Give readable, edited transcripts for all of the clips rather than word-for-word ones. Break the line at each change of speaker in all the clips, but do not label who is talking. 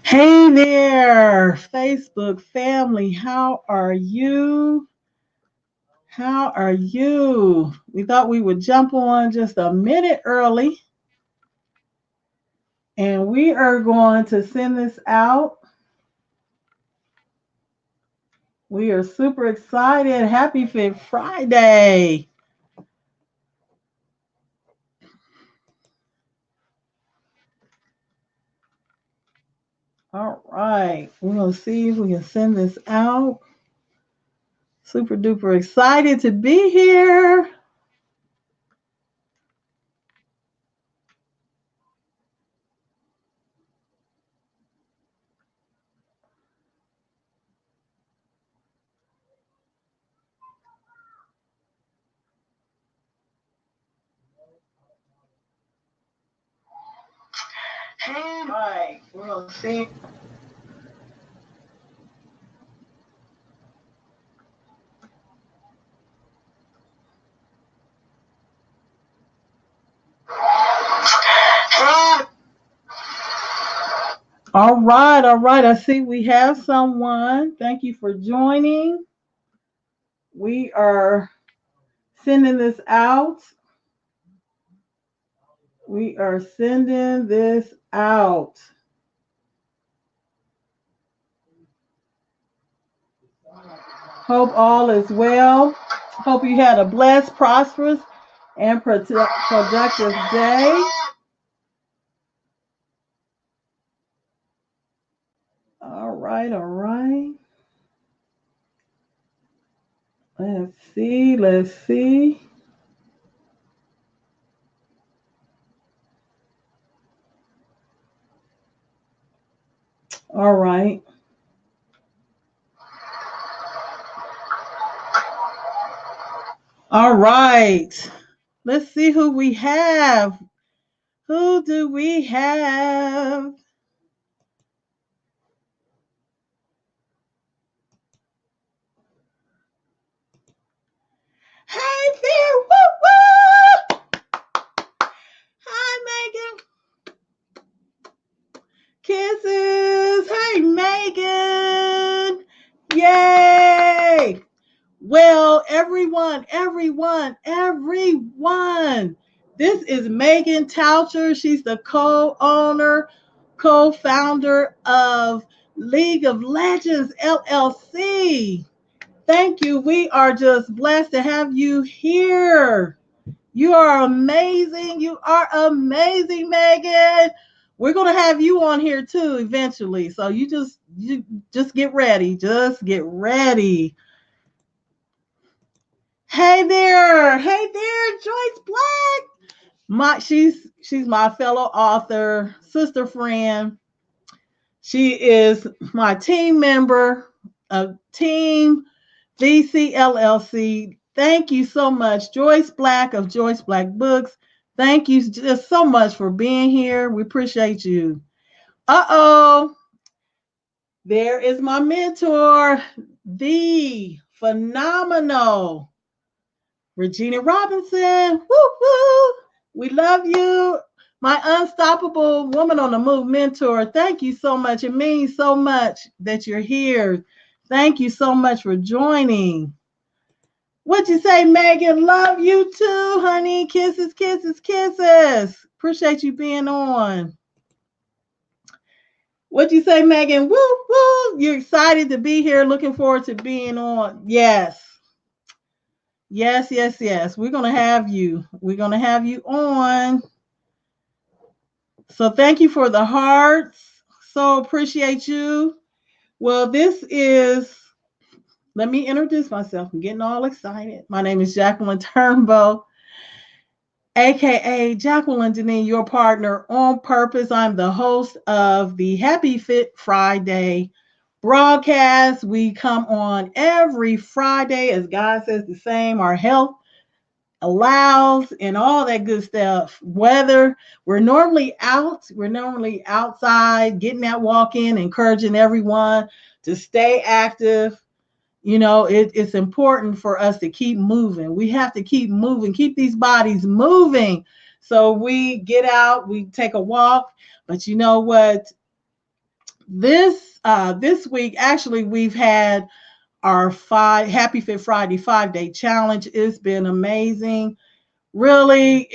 Hey there, Facebook family. How are you? How are you? We thought we would jump on just a minute early, and we are going to send this out. We are super excited. Happy Fit Friday. All right. We're going to see if we can send this out. Super duper excited to be here. All right. We're going to see. All right, all right. I see we have someone. Thank you for joining. We are sending this out. We are sending this out. Hope all is well. Hope you had a blessed, prosperous, and productive day. All right, all right. Let's see, let's see. All right. All right. Let's see who we have. Who do we have? Hi there. Woo woo. Hi, Megan. Kisses. Hey, Megan. Yay. Well, everyone. This is Megan Toucher. She's the co-owner, co-founder of League of Legends LLC. Thank you. We are just blessed to have you here. You are amazing. You are amazing, Megan. We're gonna have you on here too eventually. So you just get ready. Just get ready. Hey there, Joyce Black. She's my fellow author, sister friend. She is my team member of Team VCLLC. Thank you so much, Joyce Black of Joyce Black Books. Thank you just so much for being here. We appreciate you. Uh-oh. There is my mentor, the phenomenal Regina Robinson. Woo woo. We love you. My unstoppable woman on the move mentor. Thank you so much. It means so much that you're here. Thank you so much for joining. What you say, Megan? Love you too, honey. Kisses, kisses, kisses. Appreciate you being on. What you say, Megan? Woo, woo. You're excited to be here. Looking forward to being on. Yes. Yes, yes, yes. We're going to have you. We're going to have you on. So thank you for the hearts. So appreciate you. Well, let me introduce myself. I'm getting all excited. My name is Jacqueline Turnbo, aka Jacqueline Deneen, your partner on purpose. I'm the host of the Happy Fit Friday broadcast. We come on every Friday, as God says the same. Our health allows and all that good stuff. Whether we're normally outside, getting that walk in, encouraging everyone to stay active. It's important for us to keep moving. We have to keep moving, keep these bodies moving. So we get out, we take a walk. But you know what? This week, actually, we've had our Happy Fit Friday 5-day challenge. It's been amazing. Really,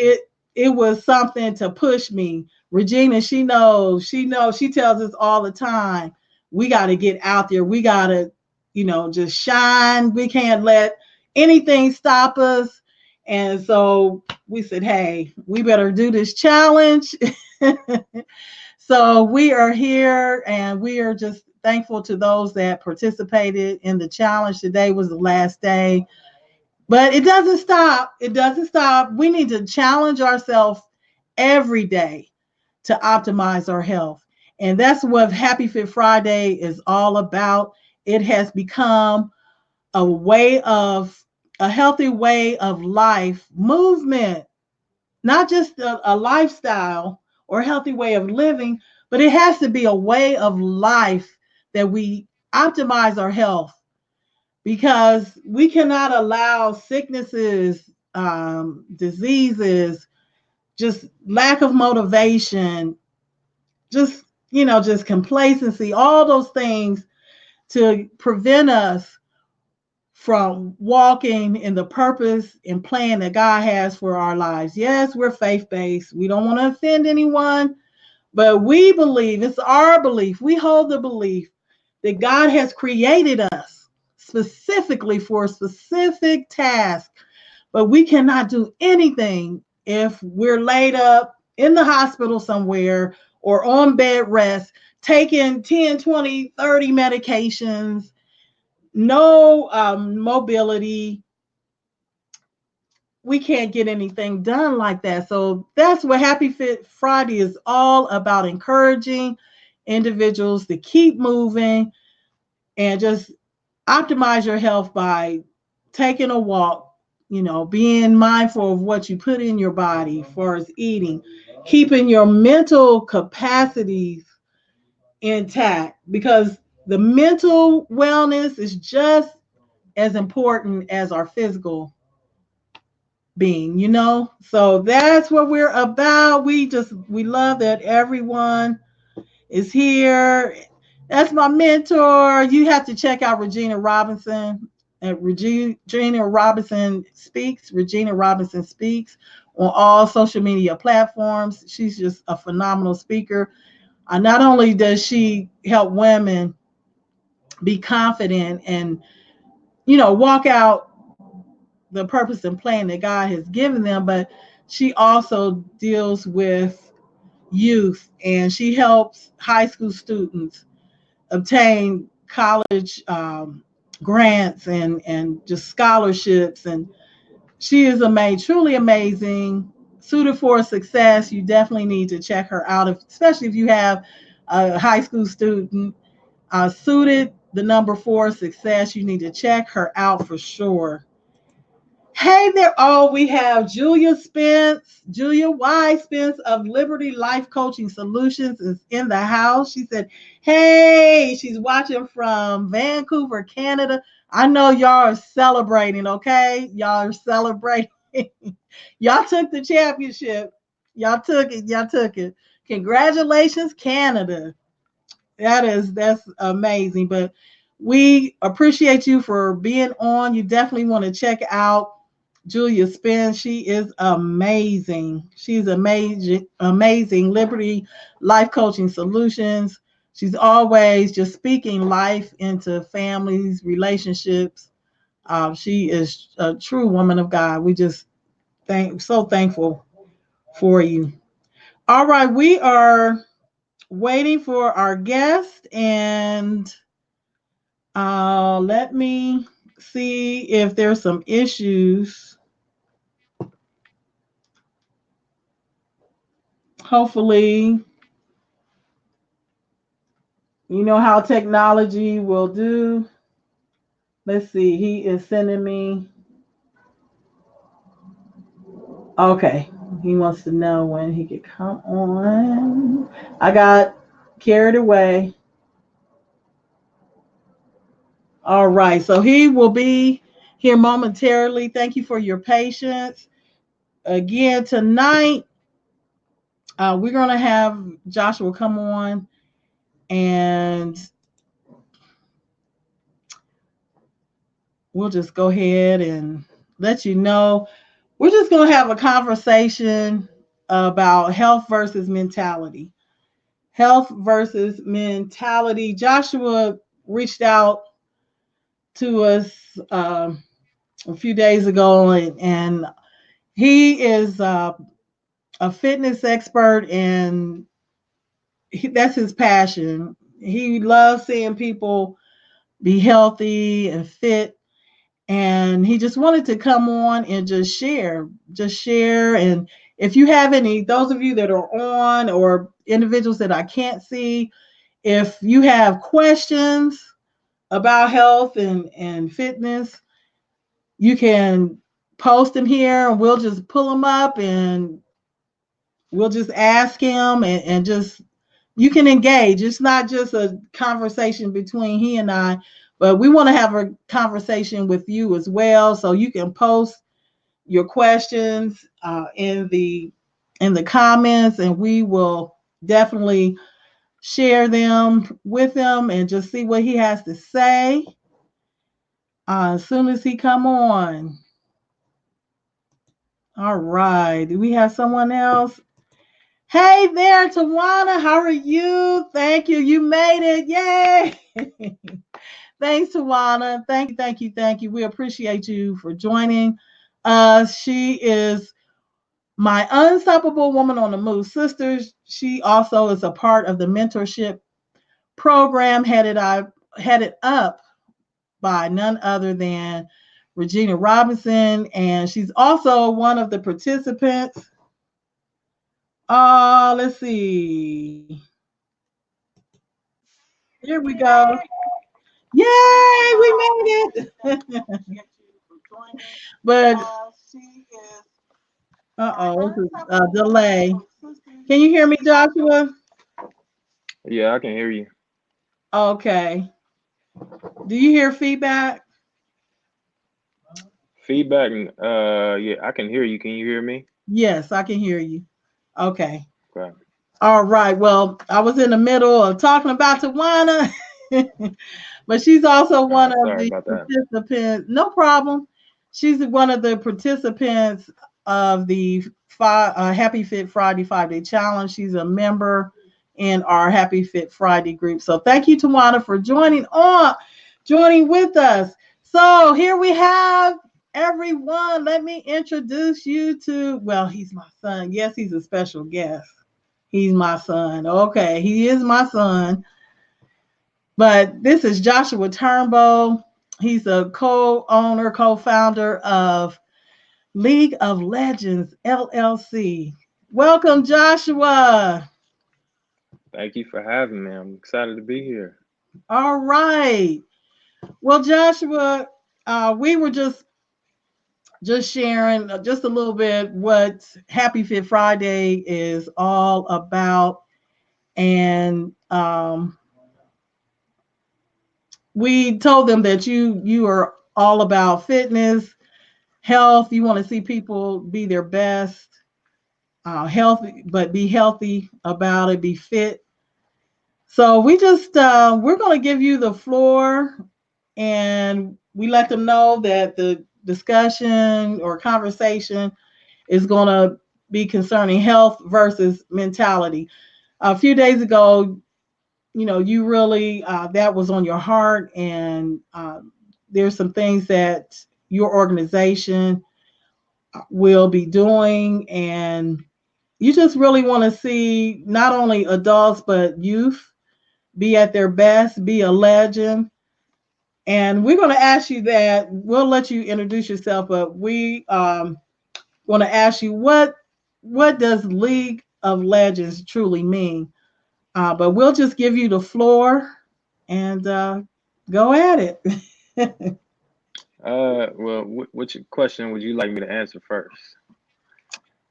it was something to push me. Regina, she tells us all the time, we got to get out there. We got to, just shine. We can't let anything stop us. And so we said, hey, we better do this challenge. So we are here and we are just thankful to those that participated in the challenge. Today was the last day. But it doesn't stop. It doesn't stop. We need to challenge ourselves every day to optimize our health. And that's what Happy Fit Friday is all about. It has become a healthy way of life movement, not just a lifestyle or healthy way of living, but it has to be a way of life that we optimize our health, because we cannot allow sicknesses, diseases, just lack of motivation, just complacency, all those things to prevent us from walking in the purpose and plan that God has for our lives. Yes, we're faith-based. We don't want to offend anyone, but we believe, it's our belief, we hold the belief that God has created us specifically for a specific task, but we cannot do anything if we're laid up in the hospital somewhere or on bed rest, taking 10, 20, 30 medications, no mobility. We can't get anything done like that. So that's what Happy Fit Friday is all about, encouraging individuals to keep moving and just optimize your health by taking a walk, being mindful of what you put in your body as far as eating, keeping your mental capacities intact, because the mental wellness is just as important as our physical being. So that's what we're about. We love that everyone is here. That's my mentor. You have to check out Regina Robinson at Regina Robinson Speaks on all social media platforms. She's just a phenomenal speaker. Not only does she help women be confident and walk out the purpose and plan that God has given them, but she also deals with youth, and she helps high school students obtain college grants and just scholarships. And she is truly amazing, suited for success. You definitely need to check her out, especially if you have a high school student suited the number 4 success. You need to check her out for sure. Hey there, all. We have Julia Y. Spence of Liberty Life Coaching Solutions is in the house. She said, hey, she's watching from Vancouver, Canada. I know y'all are celebrating, okay? Y'all are celebrating. Y'all took the championship. Y'all took it. Congratulations, Canada. That's amazing. But we appreciate you for being on. You definitely want to check out Julia Spence. She is amazing. She's amazing. Liberty Life Coaching Solutions. She's always just speaking life into families, relationships. She is a true woman of God. We just so thankful for you. All right, we are waiting for our guest, and let me see if there's some issues. Hopefully, you know how technology will do. Let's see, he is sending me. Okay, he wants to know when he could come on. I got carried away. All right, so he will be here momentarily. Thank you for your patience. Again, tonight, we're going to have Joshua come on And we'll just go ahead and let you know. We're just going to have a conversation about health versus mentality. Health versus mentality. Joshua reached out to us a few days ago, and he is a fitness expert, and that's his passion. He loves seeing people be healthy and fit, and he just wanted to come on and just share. And if you have any, those of you that are on or individuals that I can't see, if you have questions about health and fitness, you can post them here and we'll just pull them up and we'll just ask him, and just you can engage. It's not just a conversation between he and I, but we want to have a conversation with you as well. So you can post your questions in the comments, and we will definitely share them with him and just see what he has to say as soon as he come on. All right. Do we have someone else? Hey there, Tawana. How are you? Thank you. You made it. Yay. Thanks, Tawana. Thank you. We appreciate you for joining us. She is my Unstoppable Woman on the Move sisters. She also is a part of the mentorship program headed up by none other than Regina Robinson. And she's also one of the participants. Let's see. Here we go. Yay, we made it. But this is a delay. Can you hear me, Joshua?
Yeah, I can hear you.
Okay. Do you hear feedback?
Feedback, yeah, I can hear you. Can you hear me?
Yes, I can hear you. Okay.
Okay.
All right. Well, I was in the middle of talking about Tawana, but she's also
All
one
right,
of
sorry
the
about that.
participants. No problem. She's one of the participants of the Happy Fit Friday 5-day challenge. She's a member in our Happy Fit Friday group. So thank you, Tawana, for joining with us. So here we have everyone. Let me introduce you to, well, he's my son. Yes, he's a special guest. He's my son. Okay, he is my son. But this is Joshua Turnbo. He's a co-owner, co-founder of League of Legends LLC. Welcome, Joshua.
Thank you for having me. I'm excited to be here.
All right. Well, Joshua, we were just sharing just a little bit what Happy Fit Friday is all about, and we told them that you are all about fitness, health. You want to see people be their best, healthy, but be healthy about it, be fit. So we just we're going to give you the floor, and we let them know that the discussion or conversation is going to be concerning health versus mentality. A few days ago, you really that was on your heart, and there's some things that your organization will be doing, and you just really want to see not only adults but youth be at their best, be a legend. And we're going to ask you that. We'll let you introduce yourself, but we want to ask you what does League of Legends truly mean. But we'll just give you the floor and go at it.
Well, which question would you like me to answer first?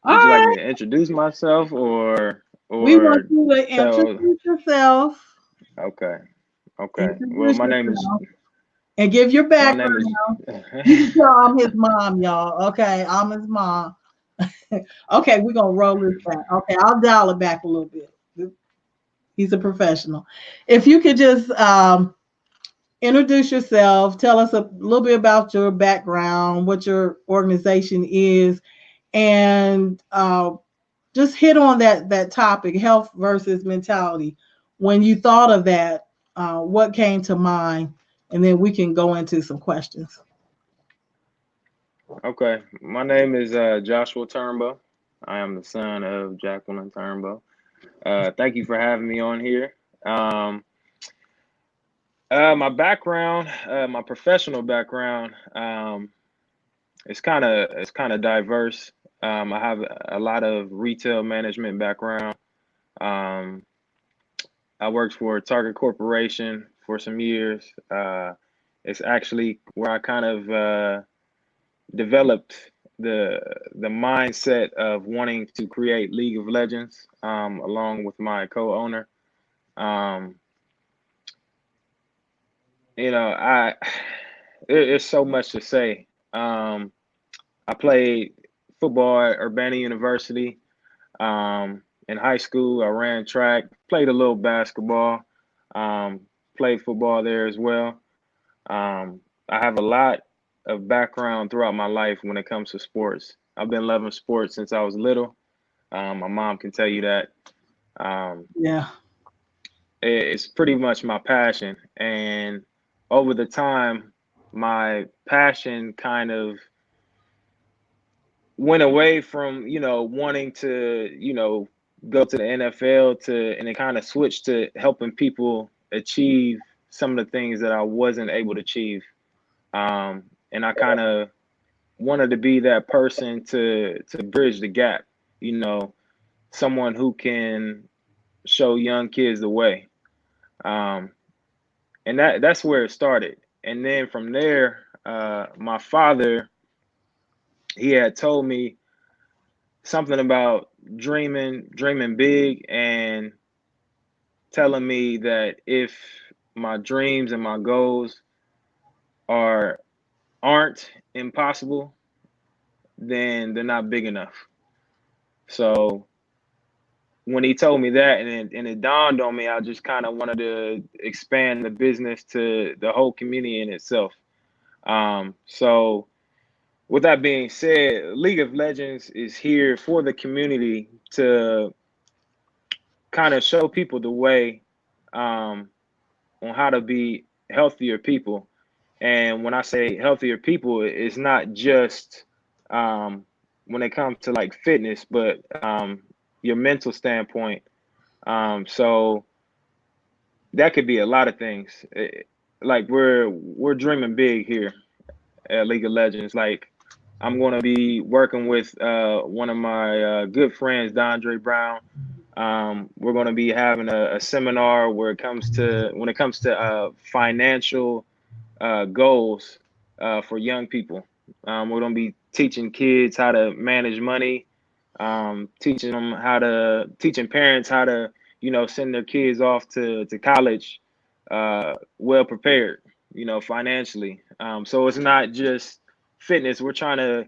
All
Would you like
right.
me to introduce myself or
We want
or
you to
tell?
introduce yourself.
Okay, okay. Well,
Introduce yourself and give your
my
background.
name is.
You can tell I'm his mom, y'all. Okay, I'm his mom. Okay, we're gonna roll this back. Okay, I'll dial it back a little bit. He's a professional. If you could just introduce yourself, tell us a little bit about your background, what your organization is, and just hit on that topic, health versus mentality. When you thought of that, what came to mind, and then we can go into some questions.
Okay, my name is Joshua Turnbo. I am the son of Jacqueline Turnbo. Thank you for having me on here. Um, my background, my professional background, it's kind of diverse. I have a lot of retail management background. Um, I worked for Target Corporation for some years. It's actually where I kind of developed the mindset of wanting to create League of Legends, along with my co-owner. Um, I there's so much to say. I played football at Urbana University. In high school, I ran track, played a little basketball, um, played football there as well. I have a lot of background throughout my life when it comes to sports. I've been loving sports since I was little. My mom can tell you that. Um,
Yeah.
it's pretty much my passion. And over the time, my passion kind of went away from, wanting to, go to the NFL and it kind of switched to helping people achieve some of the things that I wasn't able to achieve. And I kind of wanted to be that person to bridge the gap, you know, someone who can show young kids the way. Um, and that's where it started. And then from there, my father, he had told me something about dreaming big, and telling me that if my dreams and my goals are aren't impossible, then they're not big enough. So when he told me that, and it dawned on me, I just kind of wanted to expand the business to the whole community in itself. So with that being said, League of Legends is here for the community to kind of show people the way, um, on how to be healthier people. And when I say healthier people, it's not just, um, when it comes to like fitness, but your mental standpoint. So that could be a lot of things. Like we're dreaming big here at League of Legends. Like I'm going to be working with one of my good friends, Dondre Brown. We're going to be having a seminar where it comes to when it comes to financial goals for young people. We're going to be teaching kids how to manage money, teaching parents how to, send their kids off to college, well prepared, financially. So it's not just fitness. We're trying to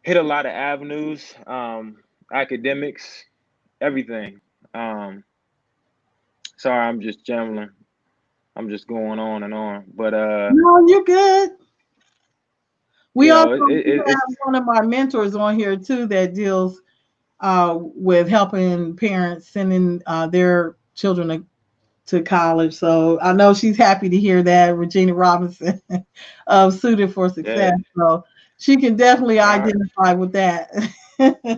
hit a lot of avenues, academics, everything. Um, Sorry, I'm just jambling. I'm just going on and on. But
No, you're good. We
you
also
know,
do
it's
have one of our mentors on here too that deals with helping parents sending their children to college. So I know she's happy to hear that, Regina Robinson of Suited for
yeah.
Success. So she can definitely
All right.
identify with that.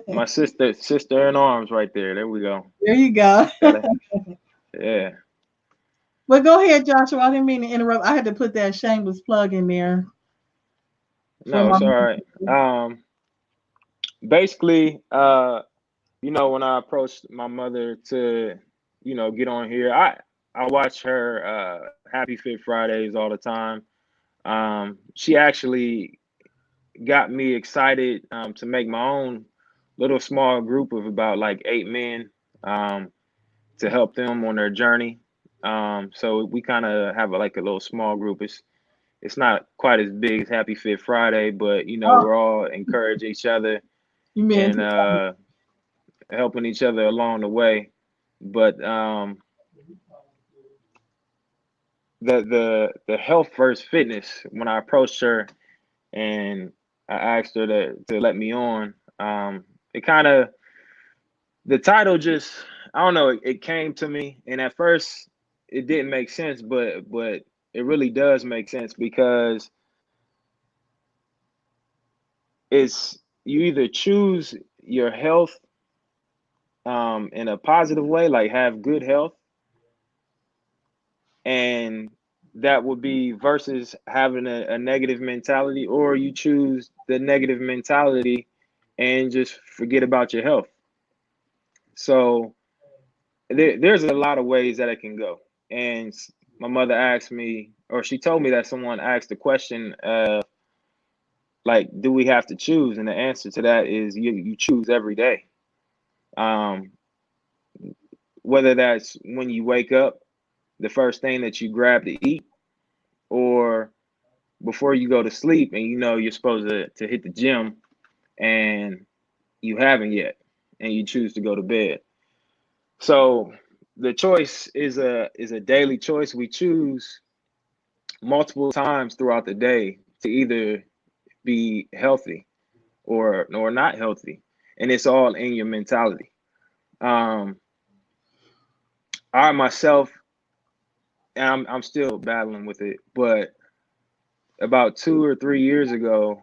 My sister in arms right there. There we go.
There you go.
Got it. Yeah.
But go ahead, Joshua. I didn't mean to interrupt. I had to put that shameless plug in there for
No,
my.
it's all right. Basically, when I approached my mother to, get on here, I watch her Happy Fit Fridays all the time. She actually got me excited, to make my own little small group of about like 8 men, um, to help them on their journey. So we kind of have like a little small group. It's not quite as big as Happy Fit Friday, but
Oh,
we're all encourage each other
you meant
and helping each other along the way. But the health first fitness. When I approached her and I asked her to let me on, it kind of, the title just, I don't know, it came to me, and at first it didn't make sense, but it really does make sense, because it's, you either choose your health in a positive way, like have good health, and that would be versus having a negative mentality, or you choose the negative mentality and just forget about your health. So there's a lot of ways that it can go. And my mother asked me, or she told me that someone asked the question, like, do we have to choose? And the answer to that is you choose every day. Um, whether that's when you wake up, the first thing that you grab to eat, or before you go to sleep and you know you're supposed to hit the gym and you haven't yet, and you choose to go to bed. So the choice is a daily choice. We choose multiple times throughout the day to either be healthy or not healthy, and it's all in your mentality. Um, I myself, and I'm still battling with it, but about 2 or 3 years ago,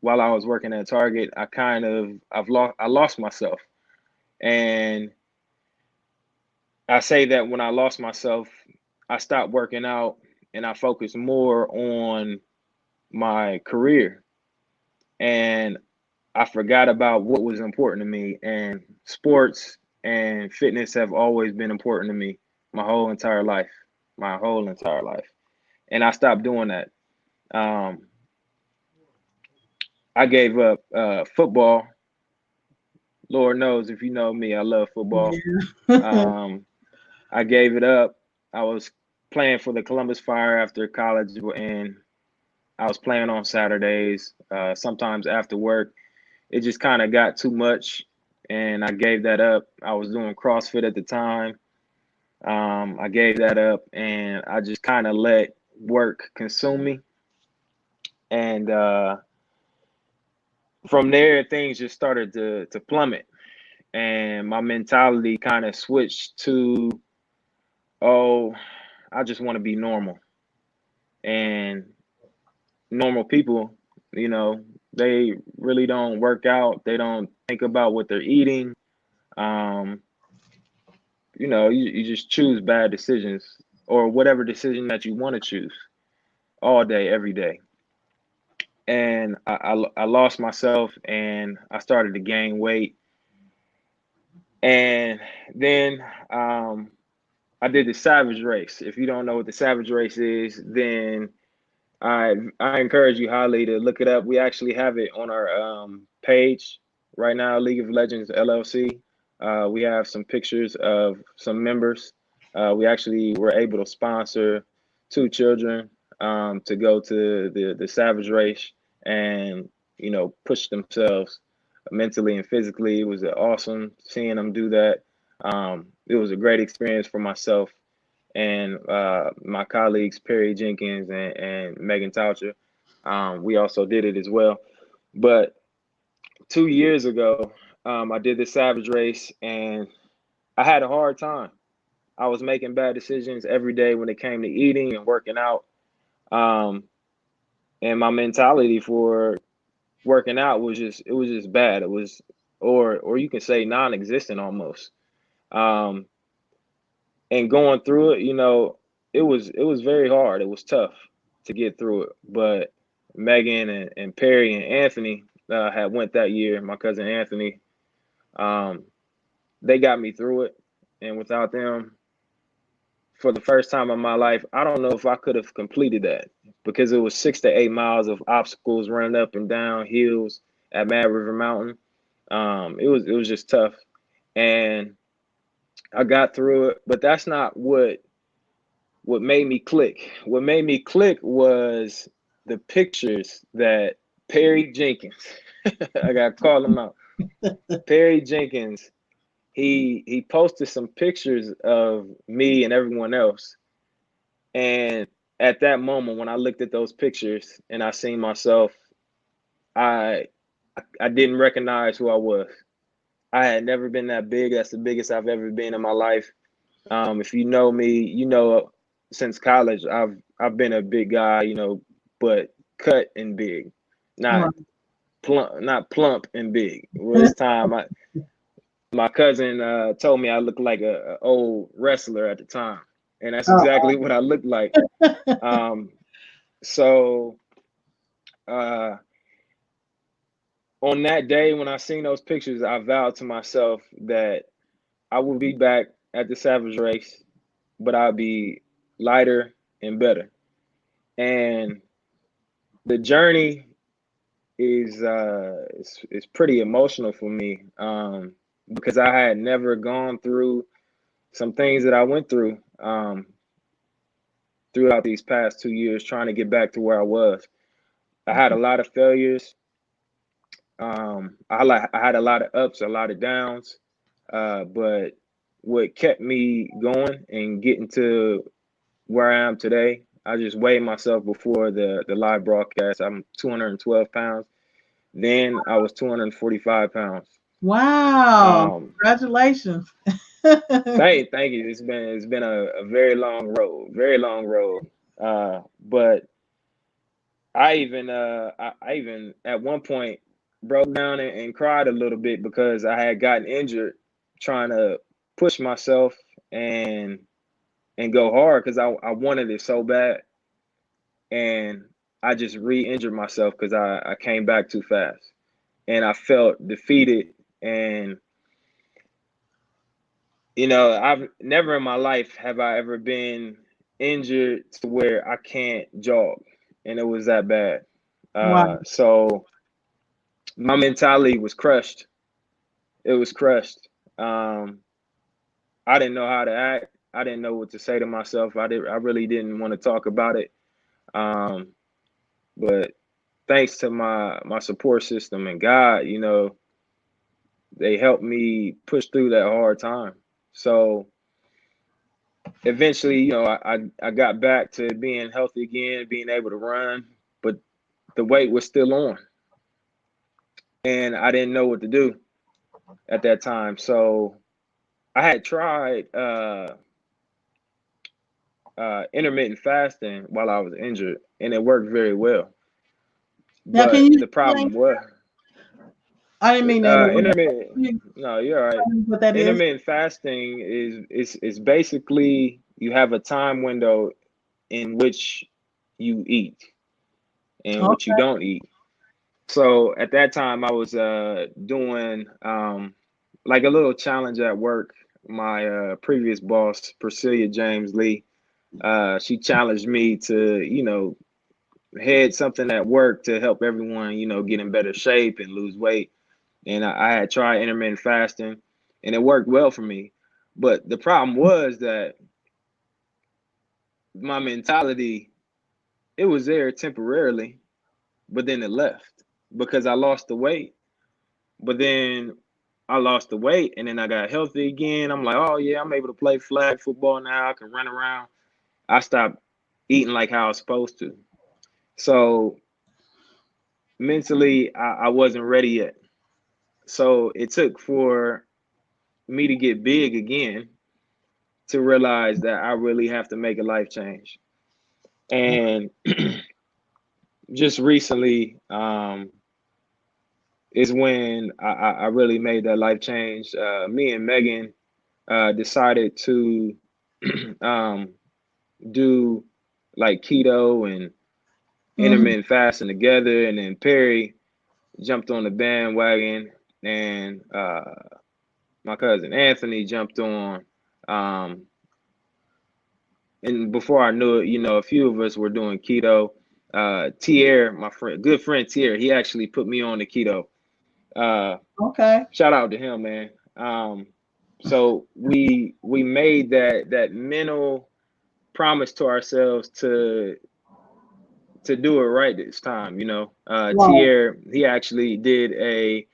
while I was working at Target, I lost myself, and I say that when I lost myself, I stopped working out and I focused more on my career, and I forgot about what was important to me. And sports and fitness have always been important to me my whole entire life, my whole entire life. And I stopped doing that. Um, I gave up football. Lord knows, if you know me, I love football.
Yeah.
Um, I gave it up. I was playing for the Columbus Fire after college, and I was playing on Saturdays, sometimes after work. It just kind of got too much, and I gave that up. I was doing CrossFit at the time. I gave that up, and I just kind of let work consume me. And from there, things just started to plummet, and my mentality kind of switched to, oh, I just want to be normal. And normal people, you know, they really don't work out. They don't think about what they're eating. Um, you just choose bad decisions, or whatever decision that you want to choose, all day, every day. And I lost myself, and I started to gain weight. And then I did the Savage Race. If you don't know what the Savage Race is, then I encourage you highly to look it up. We actually have it on our page right now, League of Legends LLC. We have some pictures of some members. We actually were able to sponsor two children to go to the Savage Race, and push themselves mentally and physically. It was awesome seeing them do that. It was a great experience for myself and my colleagues Perry Jenkins and Megan Toucher. We also did it as well. But 2 years ago, I did the Savage Race, and I had a hard time. I was making bad decisions every day when it came to eating and working out. Um, and my mentality for working out was just bad. It was, or you can say non-existent almost. Um, and going through it, it was very hard. It was tough to get through it. But Megan and Perry and Anthony had went that year. My cousin Anthony, um, they got me through it. And without them, for the first time in my life, I don't know if I could have completed that, because it was 6 to 8 miles of obstacles, running up and down hills at Mad River Mountain. It was just tough, and I got through it. But that's not what made me click. What made me click was the pictures that Perry Jenkins, I gotta call him out. Perry Jenkins, he posted some pictures of me and everyone else, And at that moment, when I looked at those pictures and I seen myself, I I didn't recognize who I was. I had never been that big. That's the biggest I've ever been in my life. If you know me, you know since college I've been a big guy, but cut and big, not
Right.
plump and big. Well, this time my cousin told me I looked like a old wrestler at the time, and that's
Uh,
exactly what I looked like. Um, so uh, on that day when I seen those pictures, I vowed to myself that I will be back at the Savage Race, but I'll be lighter and better. And the journey is pretty emotional for me, because I had never gone through some things that I went through, throughout these past 2 years trying to get back to where I was. I had a lot of failures. I had a lot of ups, a lot of downs, but what kept me going and getting to where I am today, I just weighed myself before the live broadcast. I'm 212 pounds. Then I was 245 pounds.
wow.
Um,
Congratulations.
thank you. It's been a very long road, very long road. But I even at one point broke down and cried a little bit because I had gotten injured trying to push myself and and go hard because I wanted it so bad, and I just re-injured myself because I came back too fast, and I felt defeated. And I've never in my life have I ever been injured to where I can't jog, and it was that bad.
Wow.
So my mentality was crushed. It was crushed. Um, I didn't know how to act. I didn't know what to say to myself. I really didn't want to talk about it. Um, but thanks to my support system and God, they helped me push through that hard time. So eventually, I got back to being healthy again, being able to run, but the weight was still on, and I didn't know what to do at that time. So I had tried intermittent fasting while I was injured, and it worked very well.
Now, can
But
you
the
explain?
problem was
I didn't mean to interrupt.
intermittent.
Can you
No, you're all right.
explain what that is?
Intermittent fasting is basically you have a time window in which you eat and which you
Okay.
don't eat. So at that time, I was doing like a little challenge at work. My previous boss, Priscilla James Lee, she challenged me to, head something at work to help everyone, get in better shape and lose weight. And I had tried intermittent fasting, and it worked well for me. But the problem was that my mentality, it was there temporarily, but then it left because I lost the weight. But then I lost the weight, and then I got healthy again. I'm like, oh yeah, I'm able to play flag football now. I can run around. I stopped eating like how I was supposed to. So mentally, I wasn't ready yet. So it took for me to get big again to realize that I really have to make a life change. And just recently, is when I really made that life change. Me and Megan decided to um, do like keto and
Hmm.
intermittent fasting together, and then Perry jumped on the bandwagon, and my cousin Anthony jumped on. Um, and before I knew it, a few of us were doing keto. Tier, my friend, good friend Tier, he actually put me on the keto. Uh,
Okay.
Shout out to him, man. So we made that mental promise to ourselves to do it right this time.
Right.
Tier, he actually did a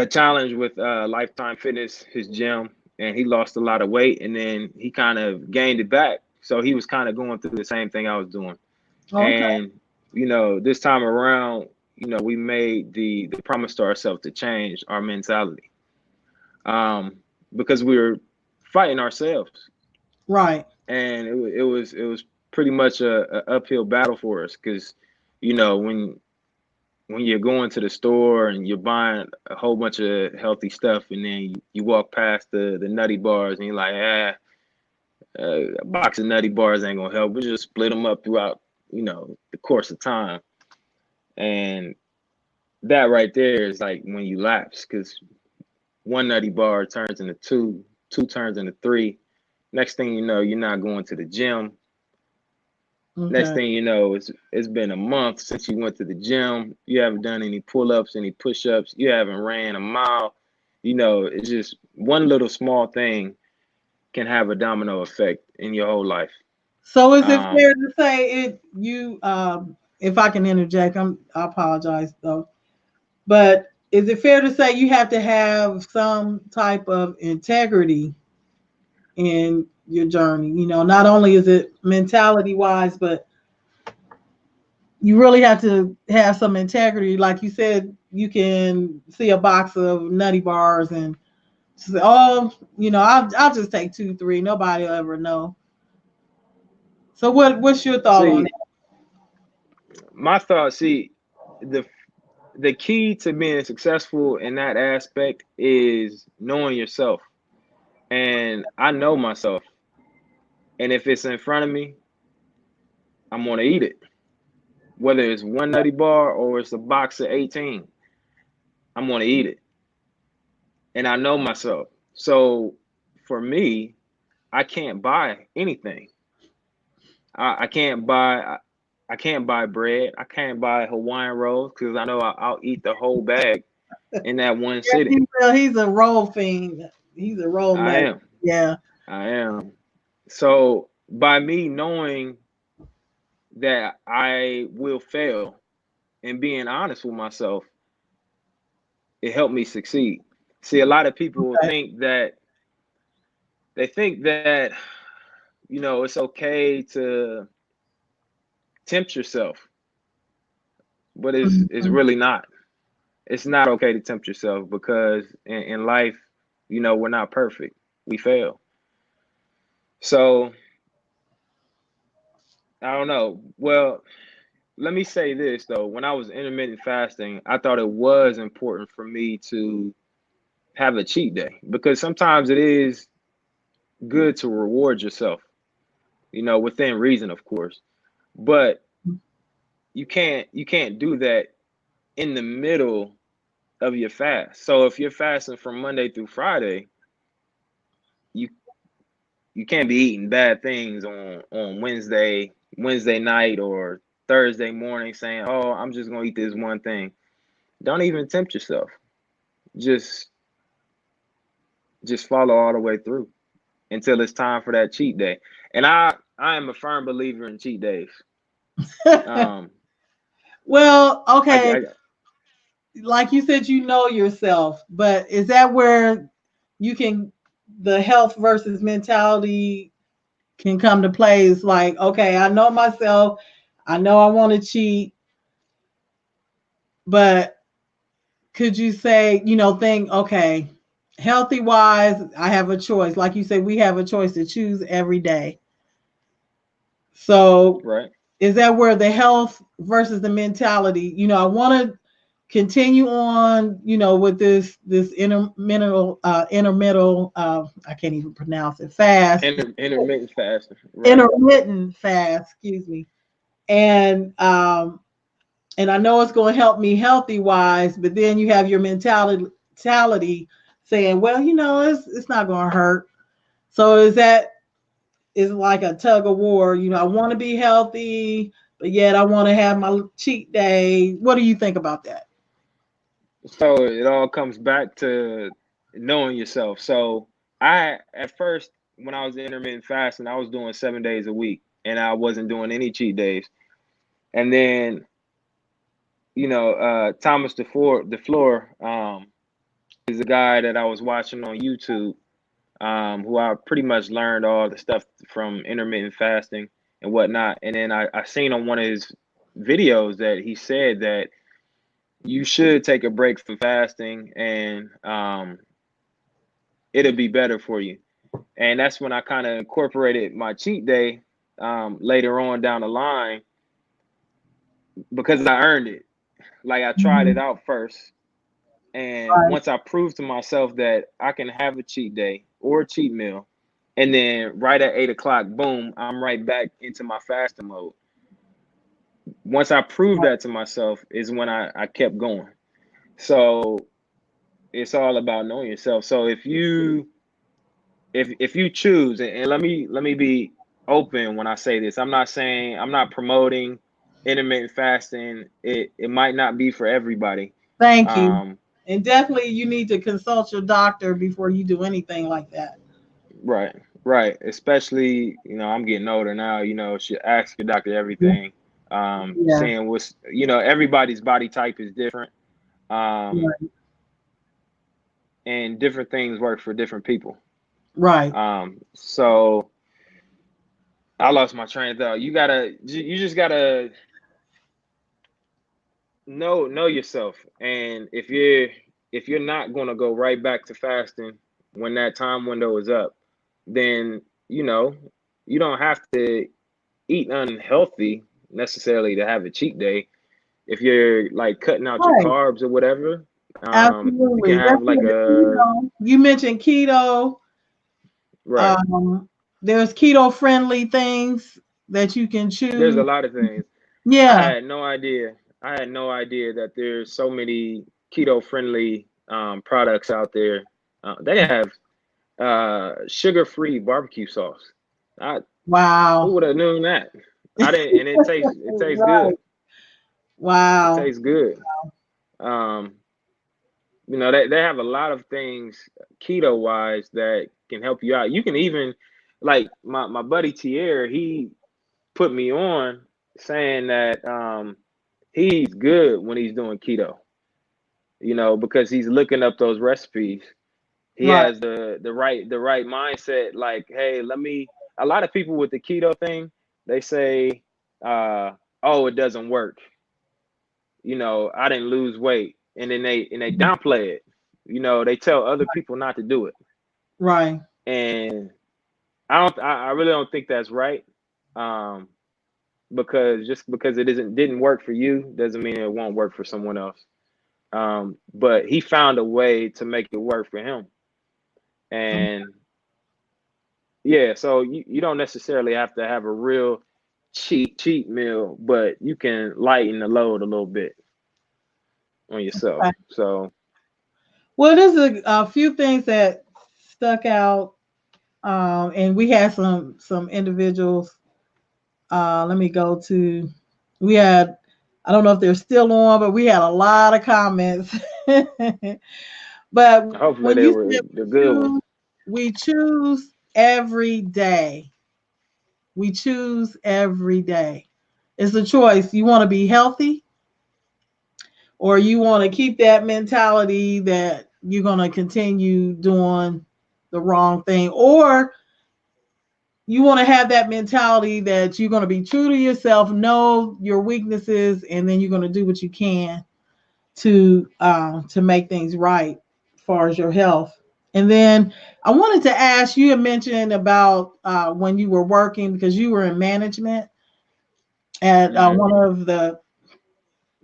challenge with Lifetime Fitness, his gym, and he lost a lot of weight, and then he kind of gained it back. So he was kind of going through the same thing I was doing.
Okay.
And, this time around, we made the promise to ourselves to change our mentality. Um, because we were fighting ourselves,
Right.
and it was pretty much a uphill battle for us, because, when you're going to the store and you're buying a whole bunch of healthy stuff, and then you walk past the nutty bars and you're like, a box of nutty bars ain't gonna help. We just split them up throughout, the course of time. And that right there is like when you lapse, because one nutty bar turns into two, two turns into three. Next thing you know, you're not going to the gym. Next
Okay.
thing you know, it's been a month since you went to the gym. You haven't done any pull-ups, any push-ups. You haven't ran a mile. It's just one little small thing can have a domino effect in your whole life.
So is it
Um,
fair to say if I can interject, I apologize though, but is it fair to say you have to have some type of integrity in your journey? Not only is it mentality wise, but you really have to have some integrity. Like you said, you can see a box of nutty bars and say, oh, I'll just take two, three. Nobody will ever know. So what's your thought on
See, my thought, the the key to being successful in that aspect is knowing yourself. And I know myself. And if it's in front of me, I'm gonna eat it. Whether it's one nutty bar or it's a box of 18, I'm gonna eat it. And I know myself. So for me, I can't buy anything. I can't buy I can't buy bread. I can't buy Hawaiian rolls, because I know I'll eat the whole bag in that one sitting.
he's a roll fiend. He's a roll
I
nut.
am.
Yeah.
I am. So by me knowing that I will fail and being honest with myself, it helped me succeed. See, a lot of people
Okay.
think that it's okay to tempt yourself, but it's
Mhm.
really not. It's not okay to tempt yourself, because in life, we're not perfect. We fail. So I don't know. Well, let me say this though. When I was intermittent fasting, I thought it was important for me to have a cheat day, because sometimes it is good to reward yourself, within reason, of course. But you can't do that in the middle of your fast. So if you're fasting from Monday through Friday, you you can't be eating bad things on Wednesday night or Thursday morning, saying, "Oh, I'm just gonna eat this one thing." Don't even tempt yourself. Just just follow all the way through until it's time for that cheat day. And I am a firm believer in cheat days. Um,
Well,
I,
okay,
I
like you said, yourself, but is that where you can the health versus mentality can come to play? It's like, okay, I know myself, I know I want to cheat, but could you say, think, okay, healthy wise, I have a choice. Like you said, we have a choice to choose every day. So
right.
is that where the health versus the mentality, I want to continue on, with this intermittent I can't even pronounce it, fast,
Intermittent fasting, right?
intermittent fast, excuse me. And I know it's going to help me healthy wise, but then you have your mentality saying, well, it's not going to hurt. So is like a tug of war. I want to be healthy, but yet I want to have my cheat day. What do you think about that?
So it all comes back to knowing yourself. So I, at first, when I was intermittent fasting, I was doing 7 days a week, and I wasn't doing any cheat days. And then, Thomas DeFleur, is a guy that I was watching on YouTube. who I pretty much learned all the stuff from intermittent fasting and whatnot. And then I seen on one of his videos that he said that you should take a break from fasting, and it'll be better for you. And that's when I kind of incorporated my cheat day later on down the line, because I earned it. Like, I tried it
Mhm.
out first, and
Right.
once I proved to myself that I can have a cheat day or a cheat meal, and then right at 8 o'clock, boom, I'm right back into my fasting mode. Once I proved
Right.
that to myself is when I kept going. So it's all about knowing yourself. So if you choose, and let me be open when I say this. I'm not promoting intermittent fasting. It might not be for everybody.
Thank you.
Um,
And definitely you need to consult your doctor before you do anything like that.
right, right. Especially, I'm getting older now. Should ask your doctor everything.
Yeah.
Seeing what's, everybody's body type is different. Um,
Right.
and different things work for different people.
Right.
So I lost my train of thought. You just gotta know yourself, and if you're not gonna go right back to fasting when that time window is up, then you don't have to eat unhealthy necessarily to have a cheat day. If you're like cutting out your
Right.
carbs or whatever, you can
Absolutely.
have like
Definitely the
a
keto. You mentioned keto.
right.
Um, there's keto friendly things that you can
There's
choose.
a lot of things. I
Yeah.
had no idea. I had no idea that there's so many keto friendly products out there. They have sugar free barbecue sauce. I Who
Wow.
would have known that? I didn't, and it tastes good.
Right.
It
Wow.
tastes good. Um, they have a lot of things keto wise that can help you out. You can even, like, my buddy Tier, he put me on saying that he's good when he's doing keto, because he's looking up those recipes. He
Right.
has the right mindset. Like, hey, let me. A lot of people with the keto thing, they say, "Oh, it doesn't work." I didn't lose weight, and then they downplay it. They tell other people not to do it,
Right.
and I really don't think that's right. Um, because just because it isn't didn't work for you doesn't mean it won't work for someone else. But he found a way to make it work for him, and yeah, so you don't necessarily have to have a real cheat meal, but you can lighten the load a little bit on yourself.
Okay.
So
Well, there's a few things that stuck out, and we had some individuals. Let me go to. We had. I don't know if they're still on, but we had a lot of comments. But
hopefully
when you said
they're good ones.
we choose every day. We choose every day. It's a choice. You want to be healthy, or you want to keep that mentality that you're going to continue doing the wrong thing, or you want to have that mentality that you're going to be true to yourself, know your weaknesses, and then you're going to do what you can to make things right as far as your health. And then I wanted to ask you, had mentioned about when you were working, because you were in management at
Hmm.
one of the,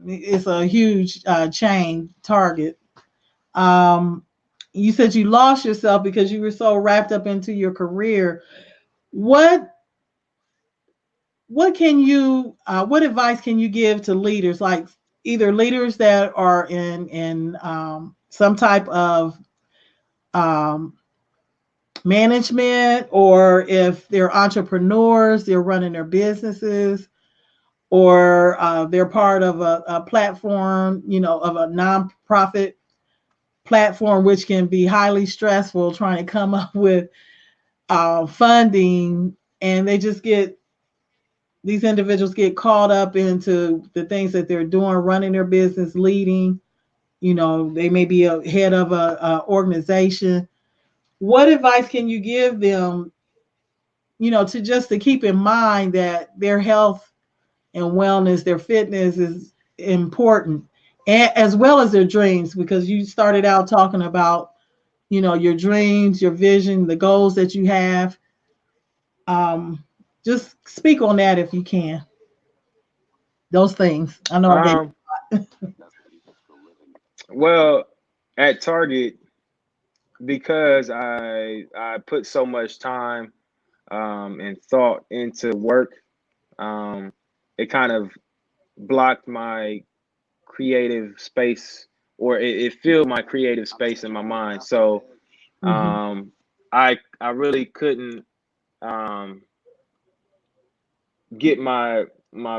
it's a huge chain, Target. Um, you said you lost yourself because you were so wrapped up into your career. What what advice can you give to leaders, like either leaders that are in some type of um, management, or if they're entrepreneurs, they're running their businesses, or they're part of a platform, of a nonprofit platform, which can be highly stressful trying to come up with funding, and these individuals get caught up into the things that they're doing, running their business, leading. They may be a head of a organization. what advice can you give them, to just to keep in mind that their health and wellness, their fitness is important, as well as their dreams, because you started out talking about, your dreams, your vision, the goals that you have. Um, just speak on that if you can. Those things. I know I gave.
Um, well, at Target, because I put so much time and thought into work, um, it kind of blocked my creative space, or it filled my creative space in my mind. So
Mhm.
I really couldn't um, get my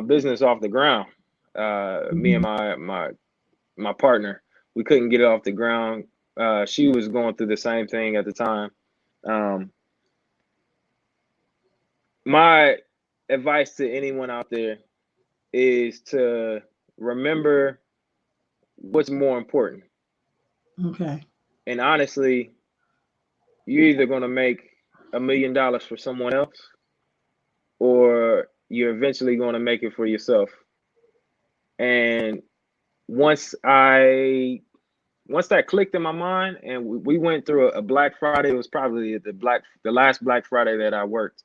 business off the ground. Me and
Mhm.
my partner, we couldn't get it off the ground. She was going through the same thing at the time. Um, my advice to anyone out there is to remember what's more important.
Okay.
And honestly, you're either going to make $1 million for someone else, or you're eventually going to make it for yourself. And once I once that clicked in my mind, and we went through a Black Friday. It was probably the last Black Friday that I worked.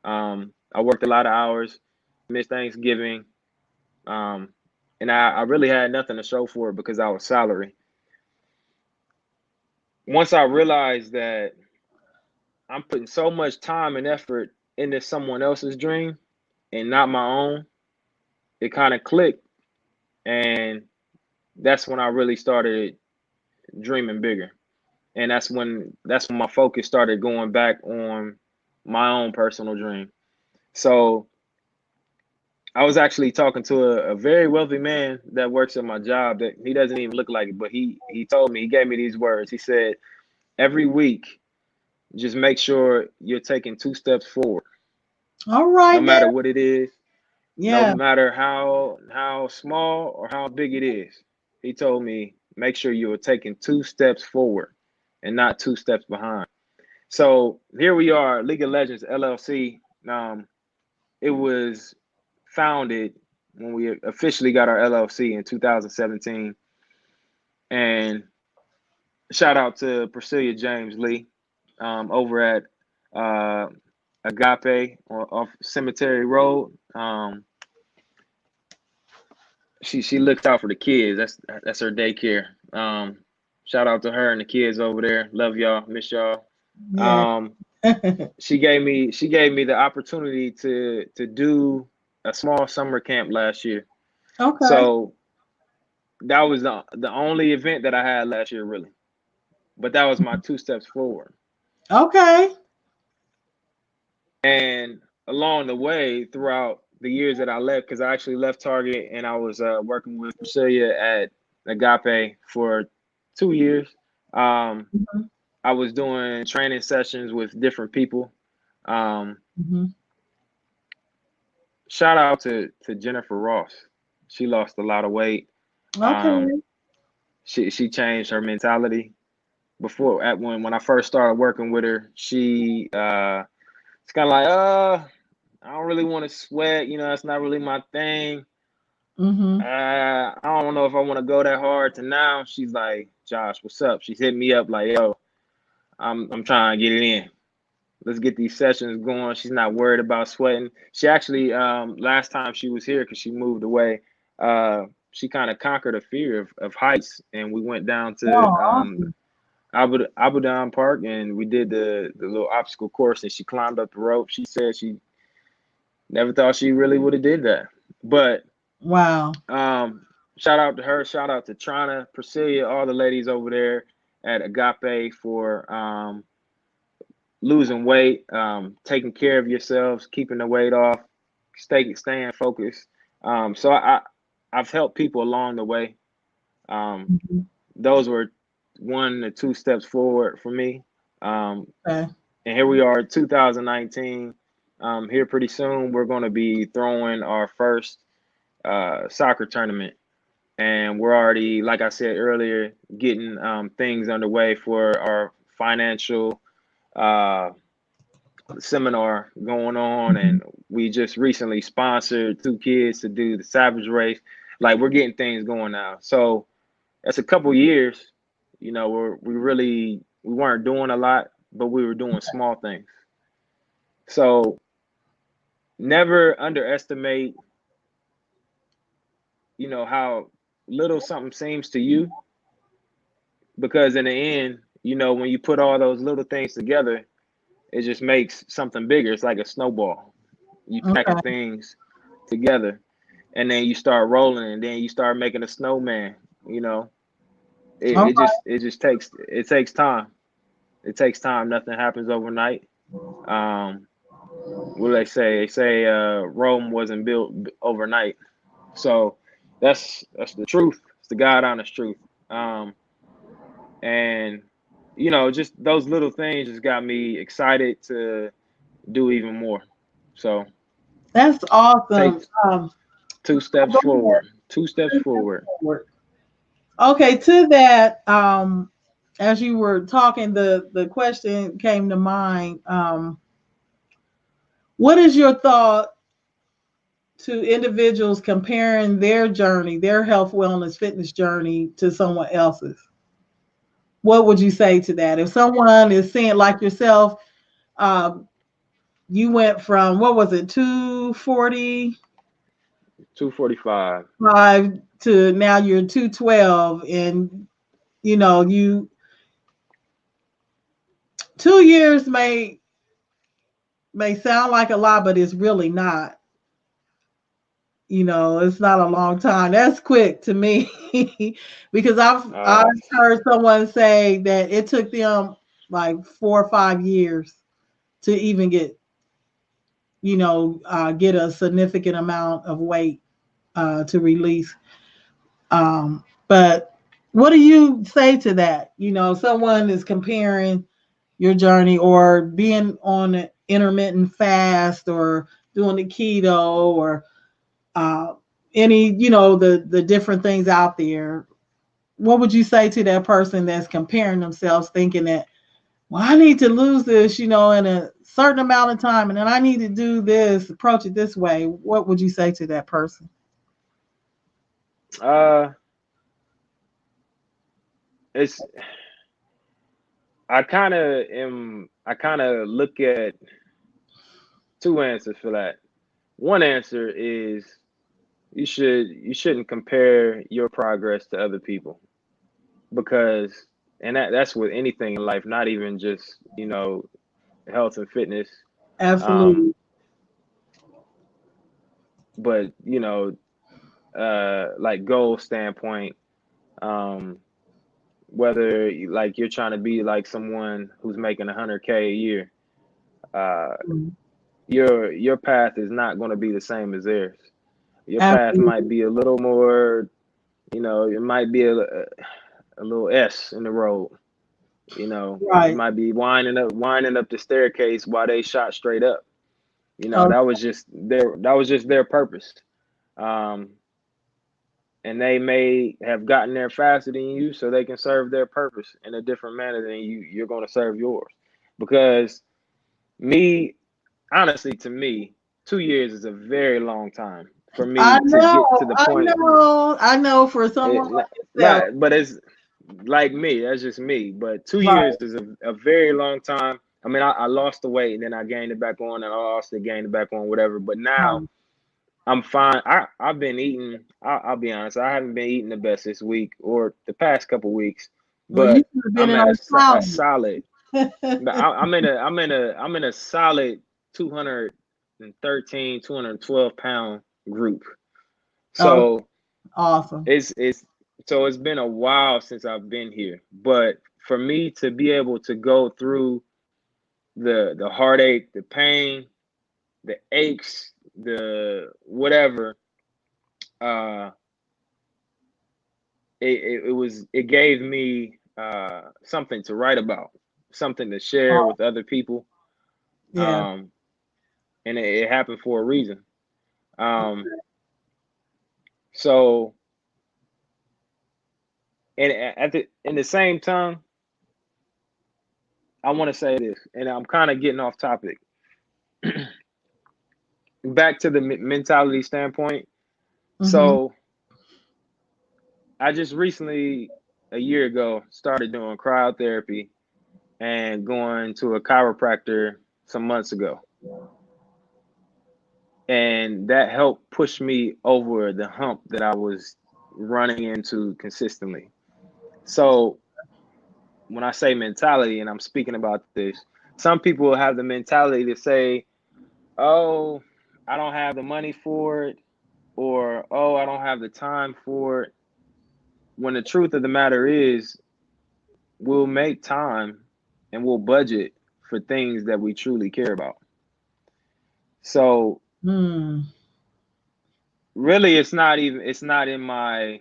I worked a lot of hours, missed Thanksgiving, um, and I really had nothing to show for it because I was salary. Once I realized that I'm putting so much time and effort into someone else's dream and not my own, it kind of clicked, and that's when I really started dreaming bigger. And that's when my focus started going back on my own personal dream. So I was actually talking to a very wealthy man that works at my job that he doesn't even look like it, but he told me, he gave me these words. He said, every week, just make sure you're taking 2 steps forward,
All
no
right
matter
there.
what it is, no
Yeah.
matter how small or how big it is. He told me, make sure you are taking 2 steps forward and not 2 steps behind. So here we are, League of Legends LLC. It was founded when we officially got our LLC in 2017. And shout out to Priscilla James Lee over at uh, Agape off Cemetery Road. She looks out for the kids. That's her daycare. Shout out to her and the kids over there. Love y'all. Miss y'all.
Yeah.
Um, she gave me the opportunity to do a small summer camp last year.
Okay.
So that was the only event that I had last year, really. But that was my 2 steps forward.
Okay.
And along the way, throughout the years that I left, because I actually left Target and I was working with Priscilla at Agape for 2 years. Um,
Mhm.
I was doing training sessions with different people. Um,
Mhm.
Shout out to Jennifer Ross. She lost a lot of weight. Um,
Okay.
she changed her mentality. Before at when I first started working with her, she it's kind of like I don't really want to sweat. That's not really my thing.
Mhm.
I don't know if I want to go that hard. To now, she's like, Josh, what's up? She's hitting me up like, yo, I'm trying to get it in. Let's get these sessions going. She's not worried about sweating. She actually, last time she was here, because she moved away, she kind of conquered a fear of heights, and we went down to
Oh, awesome.
Abu Dhabi Park, and we did the little obstacle course, and she climbed up the rope. She said she never thought she really would have did that. But
Wow.
um, shout out to her. Shout out to Trina, Priscilla, all the ladies over there at Agape for losing weight, taking care of yourselves, keeping the weight off, staying focused. So I've helped people along the way. Um,
Mhm.
those were 1 to 2 steps forward for me. Um,
Okay.
and here we are, 2019. Here pretty soon, we're going to be throwing our first soccer tournament, and we're already, like I said earlier, getting things underway for our financial uh, seminar going on,
Mhm.
and we just recently sponsored 2 kids to do the Savage Race. Like we're getting things going now. So that's a couple years. You know, we weren't doing a lot, but we were doing small things. So never underestimate, how little something seems to you, because in the end, when you put all those little things together, it just makes something bigger. It's like a snowball. You packing
Okay.
things together, and then you start rolling, and then you start making a snowman. You know,
All
it takes time. It takes time. Nothing happens overnight. Um, what do they say? They say Rome wasn't built overnight. So that's the truth. It's the God honest truth. And just those little things just got me excited to do even more. So
That's
take
awesome.
two steps
Go ahead.
forward. Two steps forward.
Okay, to that, as you were talking, the question came to mind. What is your thought to individuals comparing their journey, their health, wellness, fitness journey to someone else's? What would you say to that? If someone is saying, like yourself, um, you went from, what was it, 245
245.
to now you're 212, and you 2 years may sound like a lot, but it's really not. It's not a long time. That's quick to me because I've
Uh,
heard someone say that it took them like 4 or 5 years to even get a significant amount of weight to release. But what do you say to that? Someone is comparing your journey or being on an intermittent fast or doing the keto or uh, any, the different things out there. What would you say to that person that's comparing themselves, thinking that, well, I need to lose this, in a certain amount of time, and then I need to do this, approach it this way? What would you say to that person?
uh, it's I kind of look at two answers for that. One answer is you shouldn't compare your progress to other people, because and that's with anything in life, not even just health and fitness, um
Absolutely.
but like goal standpoint, um whether like you're trying to be like someone who's making 100K a year, uh
Mhm.
your path is not going to be the same as theirs. Your path might
Absolutely.
be a little more, it might be a little S in the road. You
Right.
might be winding up the staircase while they shot straight up.
Oh,
That was just their purpose. Um, and they may have gotten there faster than you, so they can serve their purpose in a different manner than you're going to serve yours. Because me, honestly, to me, 2 years is a very long time for
I
me to
know,
get to the
I
point.
know, I know for someone
Not,
like yourself.
not, but it's like me. That's just me. But two
Right.
years is a very long time. I mean, I lost the weight and then I gained it back on, and I lost it, gained it back on, whatever. But now
Right.
I'm fine. I've been eating. I'll be honest. I haven't been eating the best this week or the past couple weeks,
Well, you
but
should have been
I'm
in
at
on
a
time.
solid. But I'm in a solid 213, 212 pound group.
Oh,
So
awesome.
it's so it's been a while since I've been here, but for me to be able to go through the heartache, the pain, the aches, the whatever, uh, it gave me something to write about, something to share
Oh,
with other people,
yeah.
um, and it happened for a reason. Um, so and at the in the same time, I want to say this, and I'm kind of getting off topic. Back to the mentality standpoint.
Mm-hmm.
So I just recently, a year ago, started doing cryotherapy and going to a chiropractor some months ago. And that helped push me over the hump that I was running into consistently. So when I say mentality, and I'm speaking about this, some people have the mentality to say, oh, I don't have the money for it, or oh, I don't have the time for it. When the truth of the matter is, we'll make time and we'll budget for things that we truly care about. So
Mm.
really, it's not in my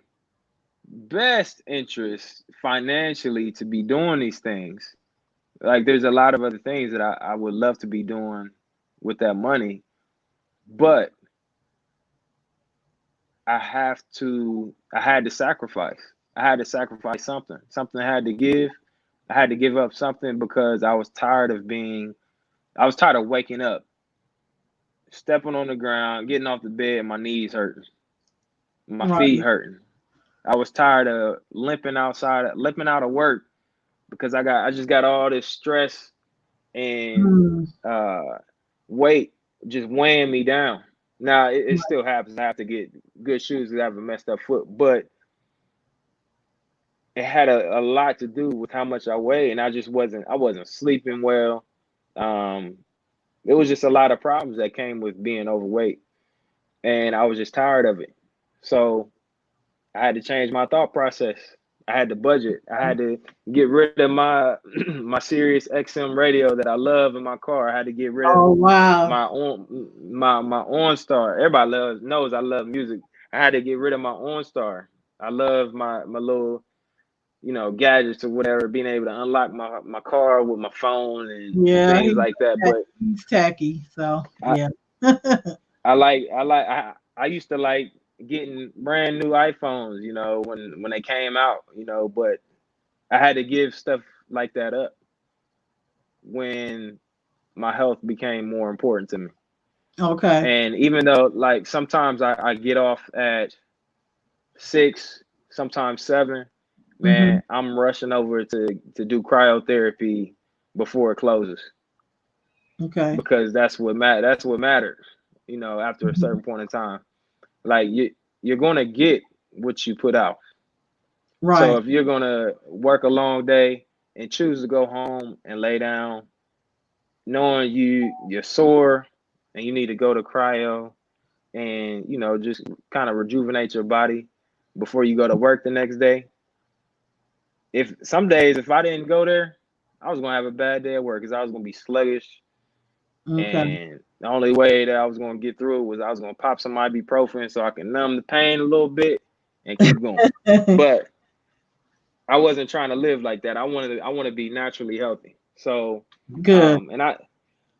best interest financially to be doing these things. Like there's a lot of other things that I would love to be doing with that money, but I had to sacrifice. I had to sacrifice something. Something I had to give. I had to give up something because I was tired of waking up, stepping on the ground, getting off the bed, my knees hurting, my feet
Right.
hurting. I was tired of limping out of work because I just got all this stress and
Mm.
uh, weight just weighing me down. Now it still happens. I have to get good shoes because I have a messed up foot, but it had a lot to do with how much I weigh, and I wasn't sleeping well. Um, it was just a lot of problems that came with being overweight, and I was just tired of it. So I had to change my thought process. I had to budget. I had to get rid of my my Sirius XM radio that I love in my car. I had to get rid of
Oh wow.
my OnStar. Everybody knows I love music. I had to get rid of my OnStar. I love my little gadgets or whatever, being able to unlock my car with my phone and
Yeah,
things like that. But
he's tacky. So
I
yeah.
I used to like getting brand new iPhones, when they came out, but I had to give stuff like that up when my health became more important to me.
Okay.
And even though like sometimes I get off at 6, sometimes 7,
Mm-hmm.
man, I'm rushing over to do cryotherapy before it closes
Okay.
because that's what matters, after a
Mhm.
certain point in time. Like you're gonna get what you put out. So
Right.
if you're gonna work a long day and choose to go home and lay down, knowing you're sore and you need to go to cryo and just kind of rejuvenate your body before you go to work the next day. If some days if I didn't go there, I was gonna have a bad day at work because I was gonna be sluggish,
Okay.
and the only way that I was gonna get through it was I was gonna pop some ibuprofen so I can numb the pain a little bit and keep going. But I wasn't trying to live like that. I want to be naturally healthy. So,
Good.
and I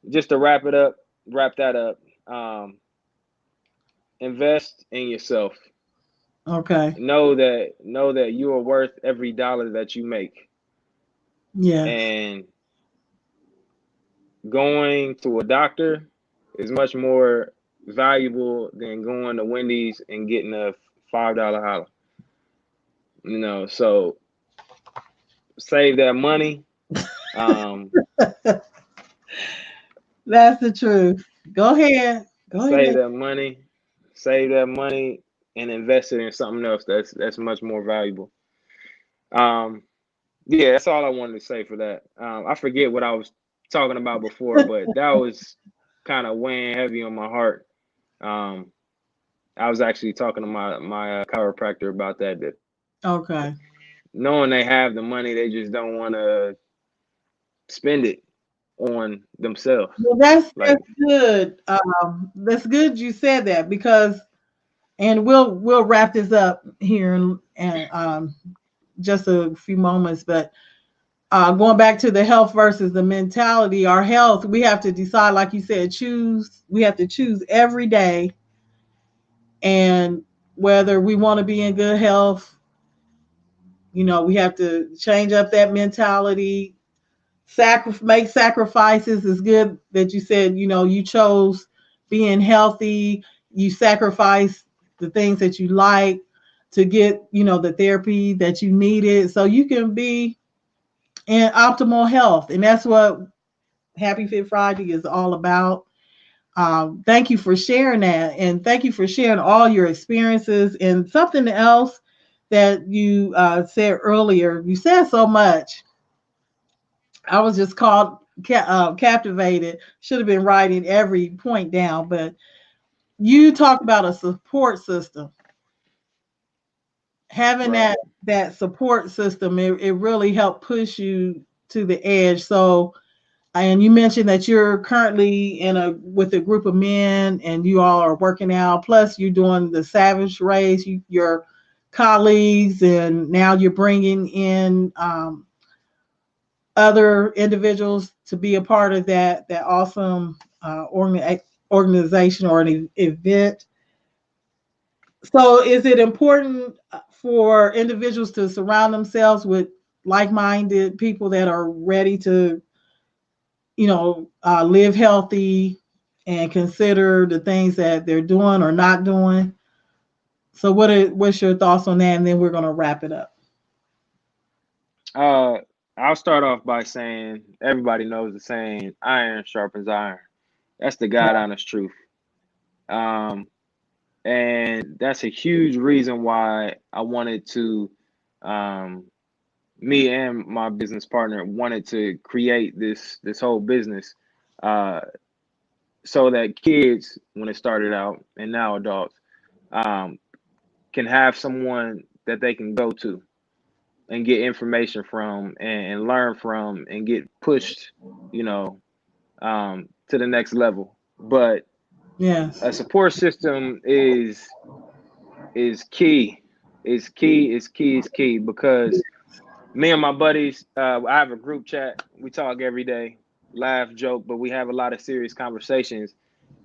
just to wrap that up. Um, Invest in yourself.
Okay.
Know that you are worth every dollar that you make.
Yes.
And going to a doctor is much more valuable than going to Wendy's and getting a $5 holler. So save that money. Um,
That's the truth. Go ahead. Go
save
ahead.
that money, save that money, and invest it in something else that's much more valuable. Um, yeah, that's all I wanted to say for that. I forget what I was talking about before, but that was kind of weighing heavy on my heart. Um, I was actually talking to my chiropractor about that
Okay.
knowing they have the money, they just don't want to spend it on themselves.
Well,
Like,
that's good. That's good you said that because, and we'll wrap this up here in just a few moments. But going back to the health versus the mentality, our health, we have to decide, like you said, choose. We have to choose every day, and whether we want to be in good health, we have to change up that mentality. make sacrifices. It's good that you said, you chose being healthy. You sacrifice the things that you like to get, the therapy that you needed so you can be in optimal health. And that's what Happy Fit Friday is all about. Thank you for sharing that. And thank you for sharing all your experiences. And something else that you said earlier, you said so much. I was just captivated. Should have been writing every point down, but you talk about a support system. Having
Right.
that support system, it really helped push you to the edge. So, and you mentioned that you're currently with a group of men, and you all are working out. Plus, you're doing the Savage Race. Your colleagues, and now you're bringing in other individuals to be a part of that awesome organization or an event. So, is it important for individuals to surround themselves with like-minded people that are ready to, live healthy and consider the things that they're doing or not doing? So, what's your thoughts on that? And then we're going to wrap it up.
Uh, I'll start off by saying everybody knows the saying, "Iron sharpens iron." That's the God honest truth. Um, and that's a huge reason why I wanted to, um, me and my business partner wanted to create this whole business, uh, so that kids, when it started out, and now adults, um, can have someone that they can go to and get information from and learn from and get pushed, you know, to the next level. But
Yes.
a support system is key. Is key. Is key. Is key because me and my buddies, I have a group chat. We talk every day, laugh, joke, but we have a lot of serious conversations.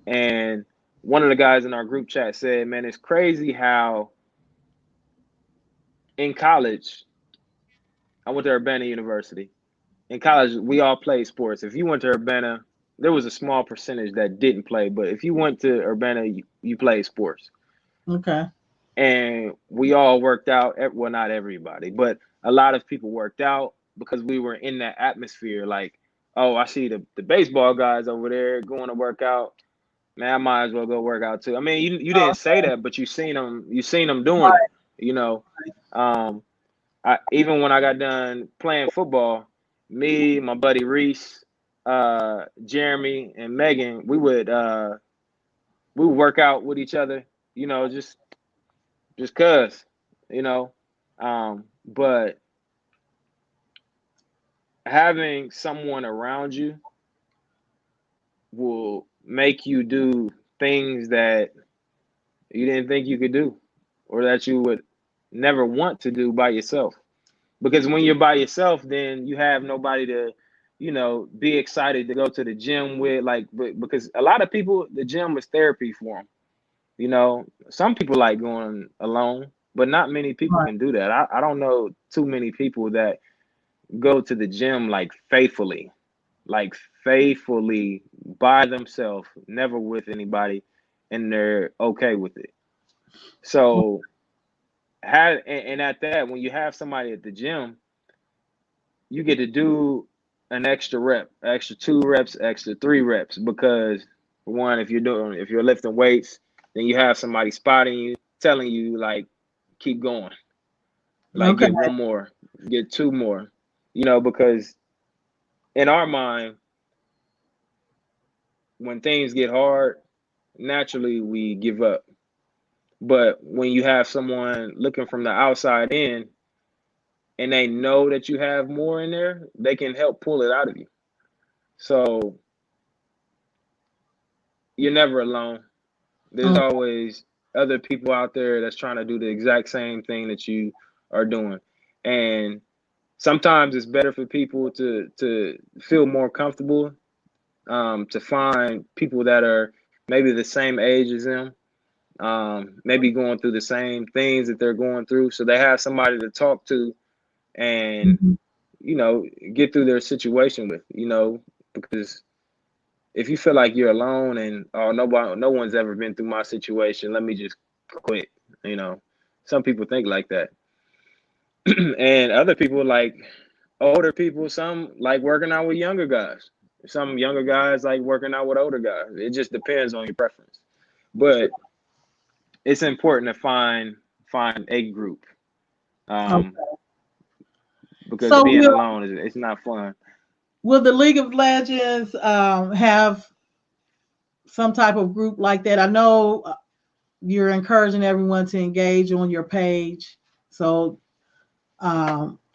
And one of the guys in our group chat said, "Man, it's crazy how in college, I went to Urbana University. In college, we all played sports. If you went to Urbana, there was a small percentage that didn't play, but if you went to Urbana, you played sports.
Okay.
And we all worked out. Well, not everybody, but a lot of people worked out because we were in that atmosphere. Like, oh, I see the baseball guys over there going to work out. Man, I might as well go work out too. I mean, you
Oh,
didn't say that, but you seen them doing it. You know, um, even when I got done playing football, me, my buddy Reese, Jeremy, and Megan, we would work out with each other. You know, just cause, you know. But having someone around you will make you do things that you didn't think you could do, or that you would never want to do by yourself. Because when you're by yourself, then you have nobody to, be excited to go to the gym with. Like, because a lot of people, the gym is therapy for them. Some people like going alone, but not many people
right.
can do that. I don't know too many people that go to the gym like faithfully by themselves, never with anybody, and they're okay with it. So, and at that, when you have somebody at the gym, you get to do an extra rep, extra 2 reps, extra 3 reps. Because for one, if you're lifting weights, then you have somebody spotting you, telling you like, keep going, like
Okay.
get one more, get two more, because in our mind, when things get hard, naturally we give up. But when you have someone looking from the outside in and they know that you have more in there, they can help pull it out of you. So you're never alone. There's
Okay.
always other people out there that's trying to do the exact same thing that you are doing. And sometimes it's better for people to feel more comfortable, to find people that are maybe the same age as them, maybe going through the same things that they're going through. So they have somebody to talk to and
Mhm.
get through their situation with, because if you feel like you're alone and no one's ever been through my situation, let me just quit. You know, some people think like that, and other people like older people. Some like working out with younger guys. Some younger guys like working out with older guys. It just depends on your preference, but it's important to find a group, um,
Okay.
because
So
being alone is it's not fun.
will the League of Legends have some type of group like that? I know you're encouraging everyone to engage on your page. So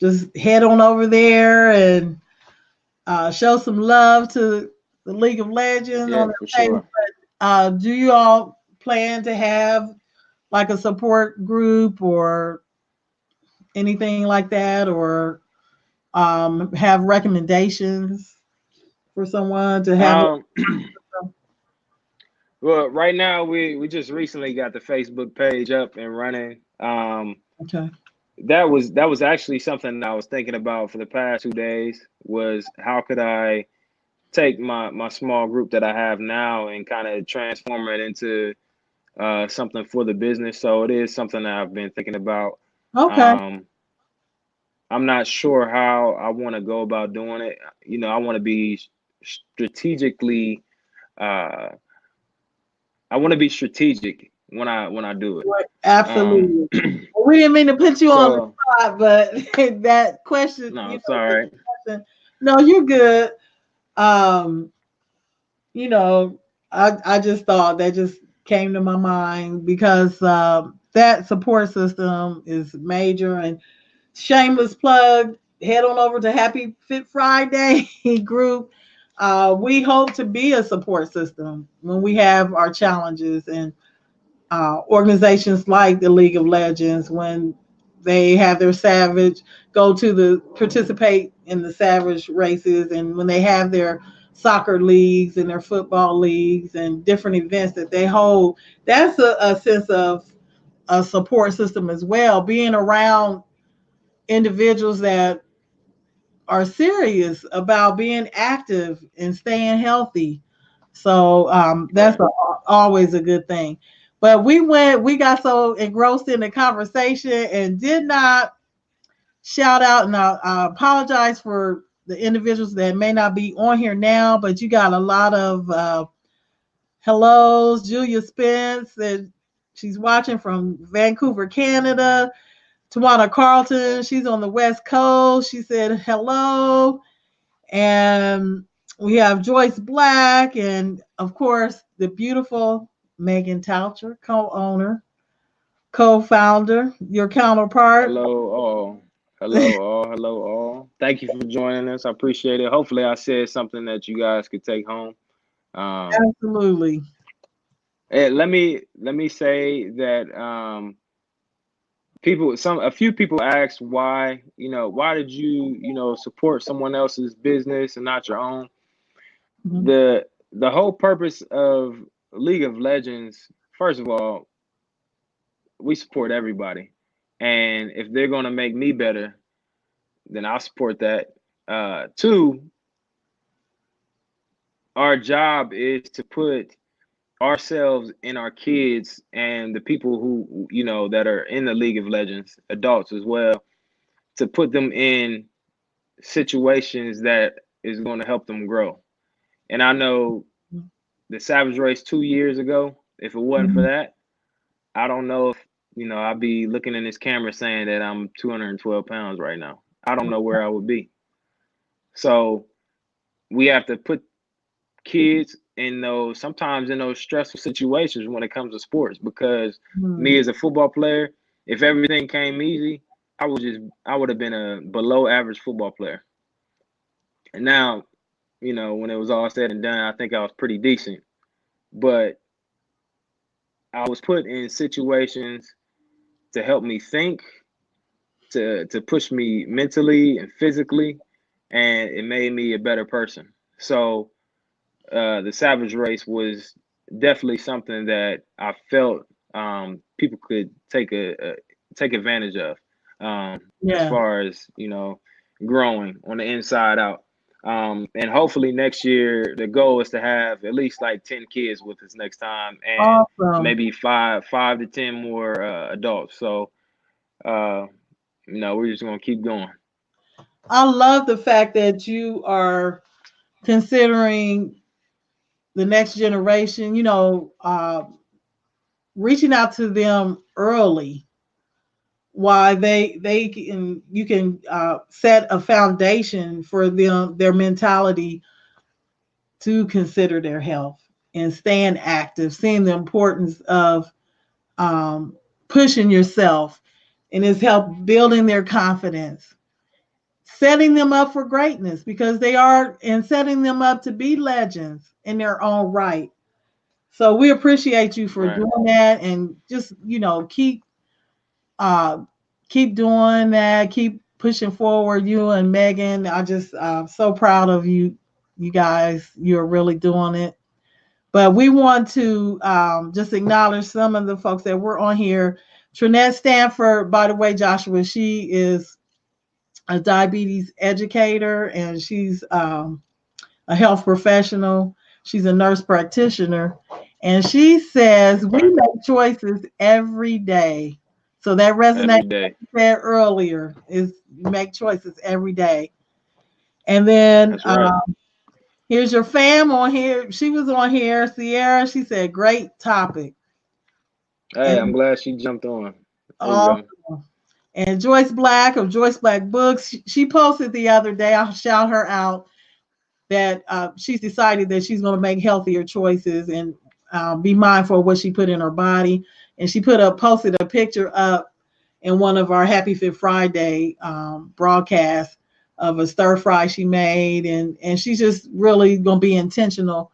just head on over there and show some love to the League of Legends on
Yeah,
their
for
page.
sure.
Do you all plan to have like a support group or anything like that, or have recommendations for someone to have?
Um, well, right now we just recently got the Facebook page up and running.
Okay.
That was actually something that I was thinking about for the past 2 days, was how could I take my small group that I have now and kind of transform it into something for the business. So it is something that I've been thinking about.
Okay.
Um, I'm not sure how I want to go about doing it. I want to be strategically. Uh, I want to be strategic when I do it.
Right.
Um,
Absolutely. We didn't mean to put you on the
so
spot, but that question,
no, it's all right.
question, no, you're good. Um, I just thought that just came to my mind because that support system is major. And shameless plug, head on over to Happy Fit Friday group. We hope to be a support system when we have our challenges, and organizations like the League of Legends, when they have their Savage, go to the participate in the Savage races, and when they have their soccer leagues and their football leagues and different events that they hold, that's a sense of a support system as well. Being around individuals that are serious about being active and staying healthy. So that's
Right.
always a good thing. But we got so engrossed in the conversation and did not shout out. And I apologize for the individuals that may not be on here now, but you got a lot of hellos. Julia Spence, and she's watching from Vancouver, Canada. Tawana Carlton, she's on the West Coast. She said hello. And we have Joyce Black, and of course, the beautiful Megan Toucher, co owner, co founder, your counterpart.
Hello all. Hello all. Hello all. Thank you for joining us. I appreciate it. Hopefully I said something that you guys could take home. Um,
Absolutely.
let me say that a few people asked why did you support someone else's business and not your own.
Mhm.
The whole purpose of League of Legends, first of all, we support everybody. And if they're gonna make me better, then I'll support that. Two, our job is to put ourselves and our kids and the people who that are in the League of Legends, adults as well, to put them in situations that is going to help them grow. And I know the Savage Race 2 years ago, if it wasn't for
Mhm.
that, I don't know if I'd be looking in this camera saying that I'm 212 pounds right now. I don't know where I would be. So we have to put kids in those sometimes in those stressful situations when it comes to sports, because me
Mhm.
as a football player, if everything came easy, I would have been a below average football player. And now, when it was all said and done, I think I was pretty decent. But I was put in situations to help me think, to push me mentally and physically, and it made me a better person. So the Savage Race was definitely something that I felt people could take advantage of, as
Yeah.
far as growing on the inside out. And hopefully next year the goal is to have at least like 10 kids with us next time, and
Awesome.
maybe five to 10 more adults. So uh, we're just gonna keep going.
I love the fact that you are considering the next generation, reaching out to them early, why they can you can set a foundation for them, their mentality to consider their health and staying active, seeing the importance of um, pushing yourself, and it's help building their confidence, setting them up for greatness because they are, and setting them up to be legends in their own right. So we appreciate you for
Right.
doing that, and just uh, keep doing that, keep pushing forward. You and Megan, I just so proud of you. You guys, you're really doing it. But we want to just acknowledge some of the folks that were on here. Trinette Stanford, by the way, Joshua, she is a diabetes educator, and she's a health professional. She's a nurse practitioner. And she says we
Okay.
make choices every day. So that resonates
Every
with what
day.
you said earlier, is you make choices every day. And then
That's right.
here's your fam on here. She was on here, Sierra. She said, great topic.
Hey, I'm
And
glad she jumped on. There you
uh,
go.
and Joyce Black of Joyce Black Books, she posted the other day. I'll shout her out that she's decided that she's going to make healthier choices and be mindful of what she put in her body. And she posted a picture up in one of our Happy Fit Friday broadcasts of a stir fry she made, and she's just really going to be intentional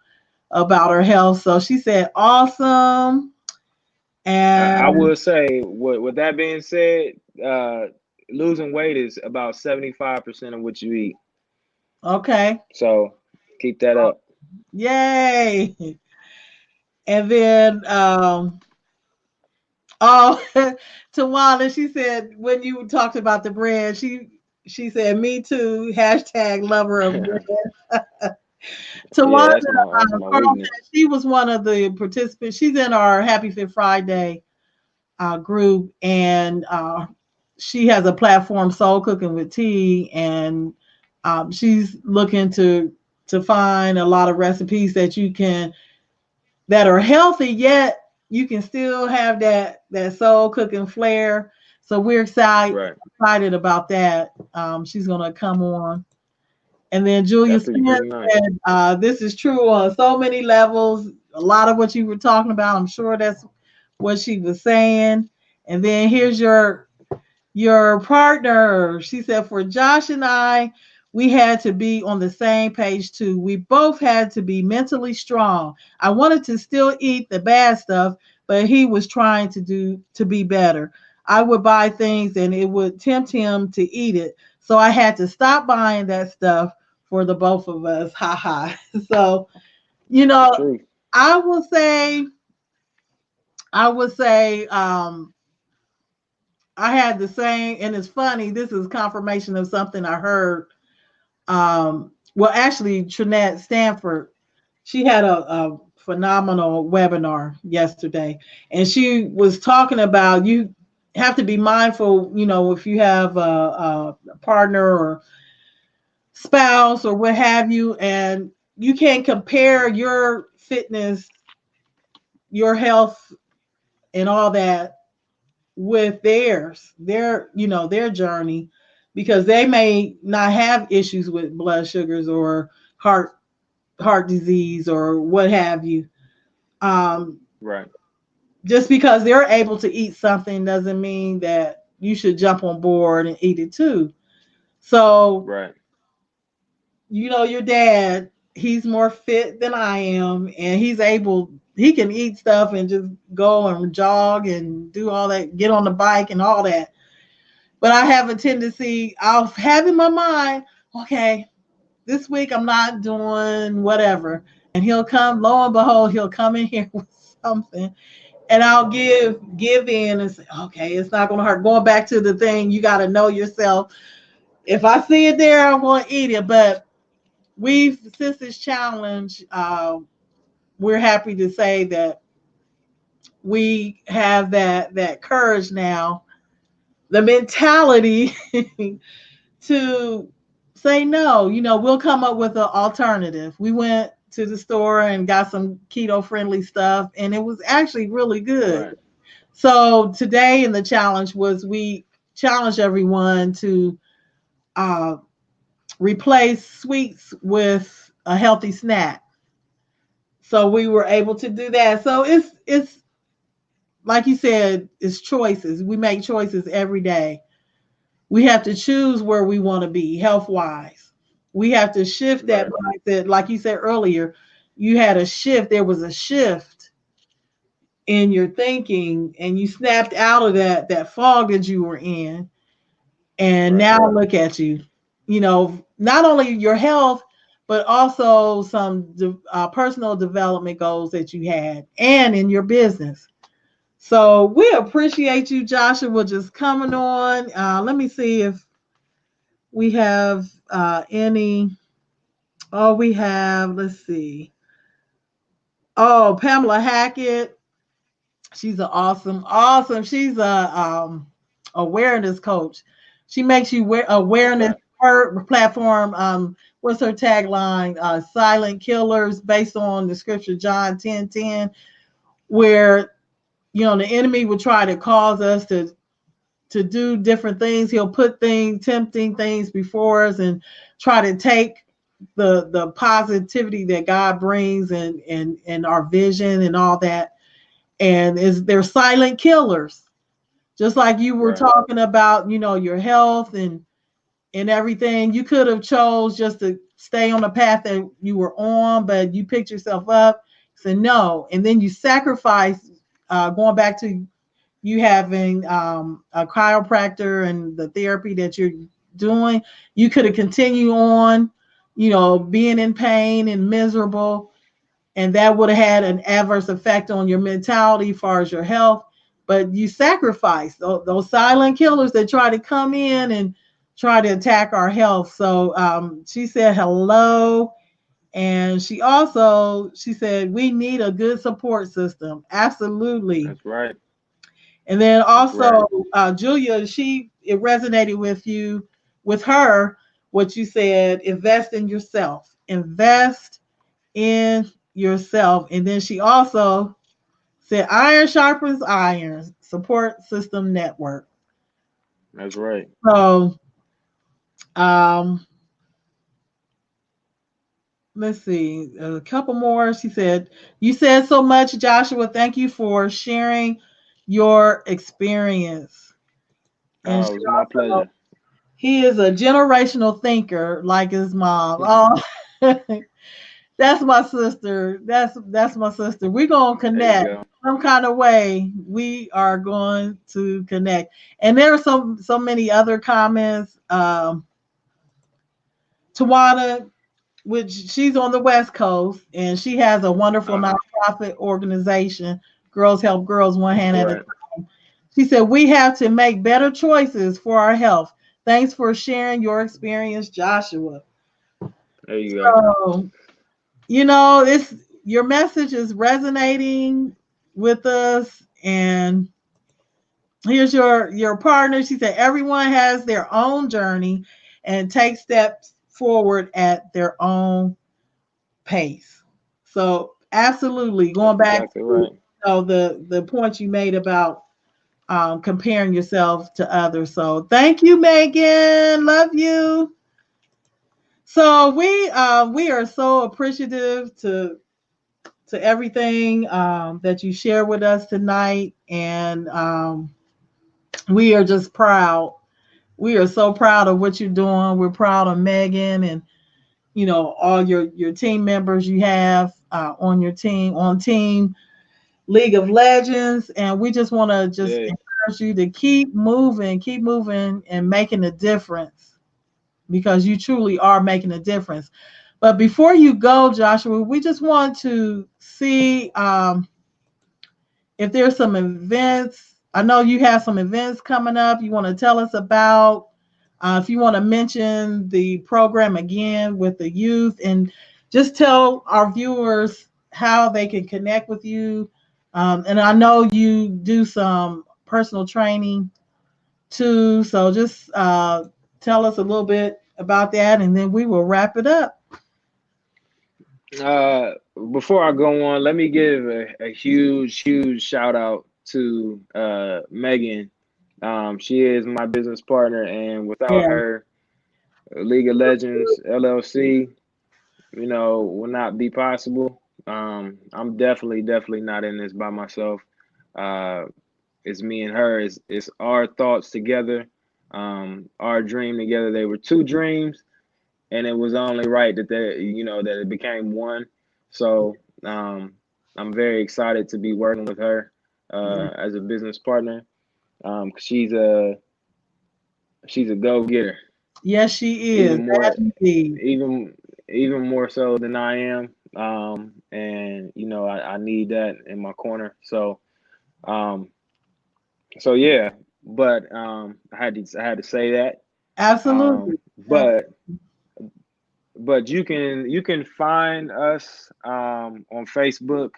about her health. So she said, awesome.
I
And
will say, with that being said, uh, losing weight is about 75% of what you eat.
okay,
So keep that up.
yay. And then oh, Tawana, she said when you talked about the bread, she said, "Me too." Hashtag lover of bread.
Yeah,
Tawana
that's my
Carlton,
weakness.
she was one of the participants. She's in our Happy Fit Friday group, and she has a platform, Soul Cooking with Tea, and she's looking to find a lot of recipes that are healthy, yet you can still have that soul cooking flair. So we're
Right.
excited about that. She's gonna come on. And then Julia
That'd be
Smith
pretty nice.
said, this is true on so many levels. A lot of what you were talking about, I'm sure that's what she was saying. And then here's your partner. She said, for Josh and I, we had to be on the same page too. We both had to be mentally strong. I wanted to still eat the bad stuff, but he was trying to be better. I would buy things and it would tempt him to eat it. So I had to stop buying that stuff for the both of us. Ha ha. So, you
The
know,
truth.
I will say, I would say, I had the same, and it's funny. This is confirmation of something I heard. Well, actually, Trinette Stanford, she had a phenomenal webinar yesterday, and she was talking about you have to be mindful. If you have a partner or spouse or what have you, and you can't compare your fitness, your health, and all that with their journey, because they may not have issues with blood sugars or heart heart disease or what have you. um,
Right.
just because they're able to eat something doesn't mean that you should jump on board and eat it too. So
Right.
your dad, he's more fit than I am, and he can eat stuff and just go and jog and do all that, get on the bike and all that. But I have a tendency, I'll have in my mind, okay, this week I'm not doing whatever. And he'll come, lo and behold, he'll come in here with something. And I'll give in and say, okay, it's not gonna hurt. Going back to the thing, you gotta know yourself. If I see it there, I'm going to eat it. But we've since this challenge, we're happy to say that we have that courage now, the mentality to say no. We'll come up with an alternative. We went to the store and got some keto friendly stuff, and it was actually really good.
Right.
So today in the challenge was we challenged everyone to uh, replace sweets with a healthy snack. So we were able to do that. So it's like you said, it's choices. We make choices every day. We have to choose where we want to be health wise. We have to shift that
Right.
mindset. Like you said earlier, you had a shift. There was a shift in your thinking, and you snapped out of that fog that you were in. And
Right.
now look at you. Not only your health, but also some personal development goals that you had, and in your business. So we appreciate you, Joshua, just coming on. Let me see if we have any. Oh, we have, let's see. Oh, Pamela Hackett. She's an awesome. She's a awareness coach. She makes you awareness.
Okay.
Her platform. What's her tagline? Silent killers, based on the scripture John 10:10, where the enemy would try to cause us to do different things. He'll put tempting things before us, and try to take the positivity that God brings, and our vision and all that. And they're silent killers. Just like you were
Right.
talking about, your health and everything. You could have chose just to stay on the path that you were on, but you picked yourself up, said no, and then you sacrifice, going back to you having a chiropractor and the therapy that you're doing. You could have continued on, being in pain and miserable, and that would have had an adverse effect on your mentality as far as your health. But you sacrifice those silent killers that try to come in and try to attack our health. So she said hello. And she said we need a good support system. Absolutely.
That's right.
And then
That's right.
also, Julia, it resonated with her, what you said, invest in yourself, invest in yourself. And then she also said, iron sharpens iron, support system network.
That's right.
So, um, let's see, a couple more. She said, you said so much, Joshua. Thank you for sharing your experience. And
Oh,
she
it was my
also
pleasure.
He is a generational thinker like his mom.
There
Oh, that's my sister. That's my sister. We're gonna
you
connect
go.
some kind of way. We are going to connect. And there are so many other comments. Tawana, which she's on the West Coast, and she has a wonderful
Uh-huh.
nonprofit organization, Girls Help Girls One Hand at a
Right.
Time. She said, we have to make better choices for our health. Thanks for sharing your experience, Joshua.
There you go.
So, it's your message is resonating with us. And here's your partner. She said, everyone has their own journey and take steps forward at their own pace. So absolutely going
That's
back
exactly
to
right.
the point you made about comparing yourself to others. So thank you, Megan. Love you. So we are so appreciative to everything that you share with us tonight, and we are just proud. We are so proud of what you're doing. We're proud of Megan, and all your team members you have on your team, on team League of Legends. And we just want to just
Yeah.
encourage you to keep moving and making a difference, because you truly are making a difference. But before you go, Joshua, we just want to see if there's some events. I know you have some events coming up you want to tell us about. If you want to mention the program again with the youth and just tell our viewers how they can connect with you. And I know you do some personal training too. So just tell us a little bit about that and then we will wrap it up.
Uh, Before I go on, let me give a huge shout out to Megan. She is my business partner, and without
Yeah.
her, League of Legends LLC, will not be possible. I'm definitely not in this by myself. Uh, it's me and her. It's our thoughts together, our dream together. They were two dreams, and it was only right that that it became one. So I'm very excited to be working with her
Yeah.
as a business partner. 'Cause she's a go getter,
Yes, she is.
even more
That indeed.
even even more so than I am. And I need that in my corner. Um, so yeah, but I had to say that.
Absolutely.
But you can find us on Facebook,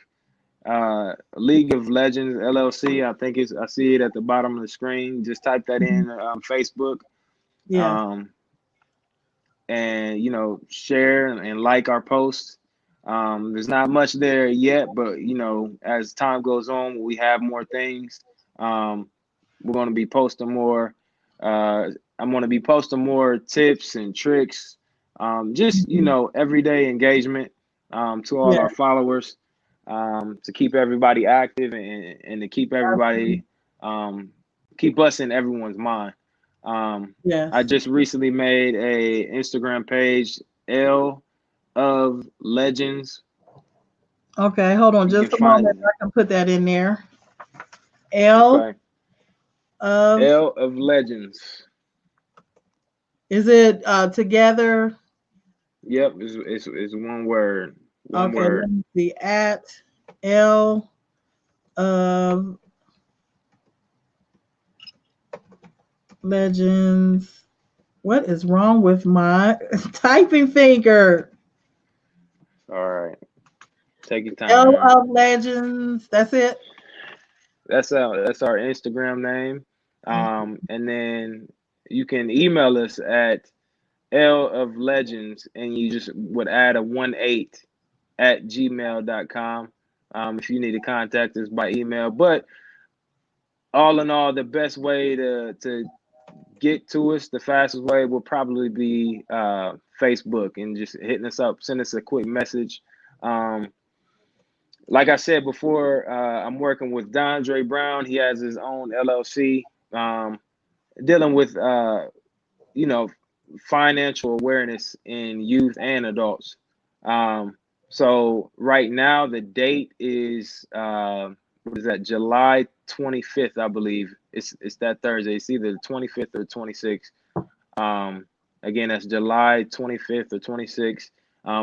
League of Legends LLC. I see it at the bottom of the screen. Just type that in Facebook,
Yeah.
um, and share and like our posts. There's not much there yet, but as time goes on, we have more things. Um, we're going to be posting more. Uh, I'm going to be posting more tips and tricks. Just
Mhm.
everyday engagement to all
Yeah.
our followers, to keep everybody active, and to keep
Absolutely.
everybody keep us in everyone's mind. I
Yes.
just recently made a Instagram page, L of Legends.
Okay, hold on
You can
just a moment.
find
I can put that in there. L
Okay,
of,
L of Legends.
is it together?
Yep, it's one word. One
Okay, let
word.
me see. At L of Legends. What is wrong with my typing finger?
All right. Take your
L
time.
of Legends. That's it.
That's our Instagram name. And then you can email us at L of Legends, and you just would add a 1 8 at gmail.com. If you need to contact us by email. But all in all, the best way to get to us, the fastest way will probably be Facebook, and just hitting us up, send us a quick message. Um, like I said before, I'm working with Dondre Brown. He has his own LLC, dealing with you know financial awareness in youth and adults. Um, so right now the date is what is that? July 25th, I believe. It's that Thursday. It's either the 25th or 26th. Um, Again, that's July 25th or 26th.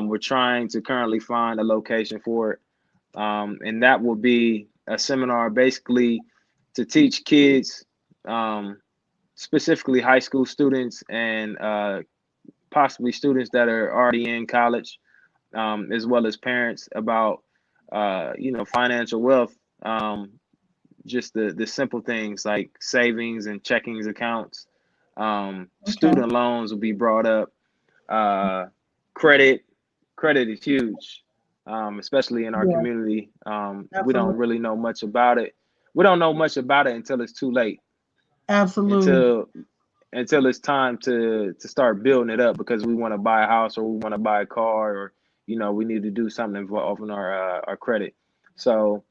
We're trying to currently find a location for it, and that will be a seminar basically to teach kids, um, specifically high school students and possibly students that are already in college, as well as parents, about financial wealth. Just the simple things like savings and checkings accounts.
Okay.
Student loans will be brought up. Uh, credit credit is huge, especially in our
Yeah,
community. We don't
absolutely.
really know much about it. We don't know much about it until it's too late.
Absolutely.
Until it's time to start building it up, because we want to buy a house, or we want to buy a car, or we need to do something involving our credit. So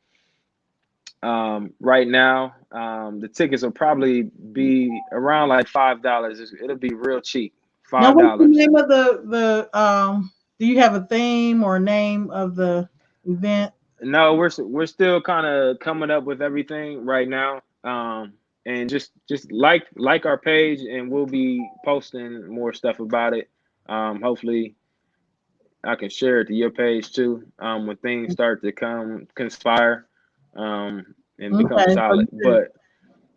right now, the tickets will probably be around like $5. It'll be real cheap,
Now,
five
what's the
dollars.
name of the? Do you have a theme or name of the event?
No, we're still kind of coming up with everything right now. And just like our page, and we'll be posting more stuff about it. Hopefully, I can share it to your page too. When things start to come conspire, and become
Okay, so
solid.
you said
But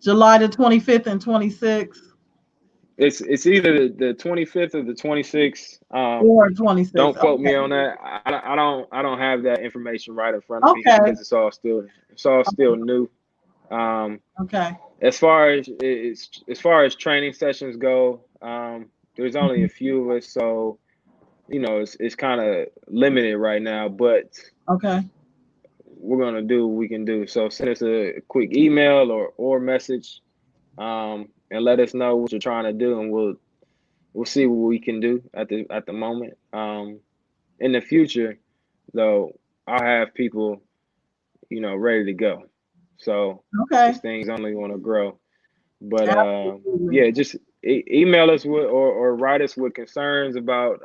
July the 25th and 26th.
It's either the 25th or the 26th.
Or 26.
Don't quote me
Okay.
on that. I don't have that information right in front of me
Okay.
because it's all still new. Um,
Okay.
as far as training sessions go, there's only a
Mhm.
few of us, so it's kind of limited right now. But
Okay.
we're gonna do what we can do. So send us a quick email or message, and let us know what you're trying to do, and we'll see what we can do at the moment. In the future, though, I'll have people ready to go. So
Okay.
this thing's only going to grow. But
Absolutely.
yeah, just email us or write us with concerns about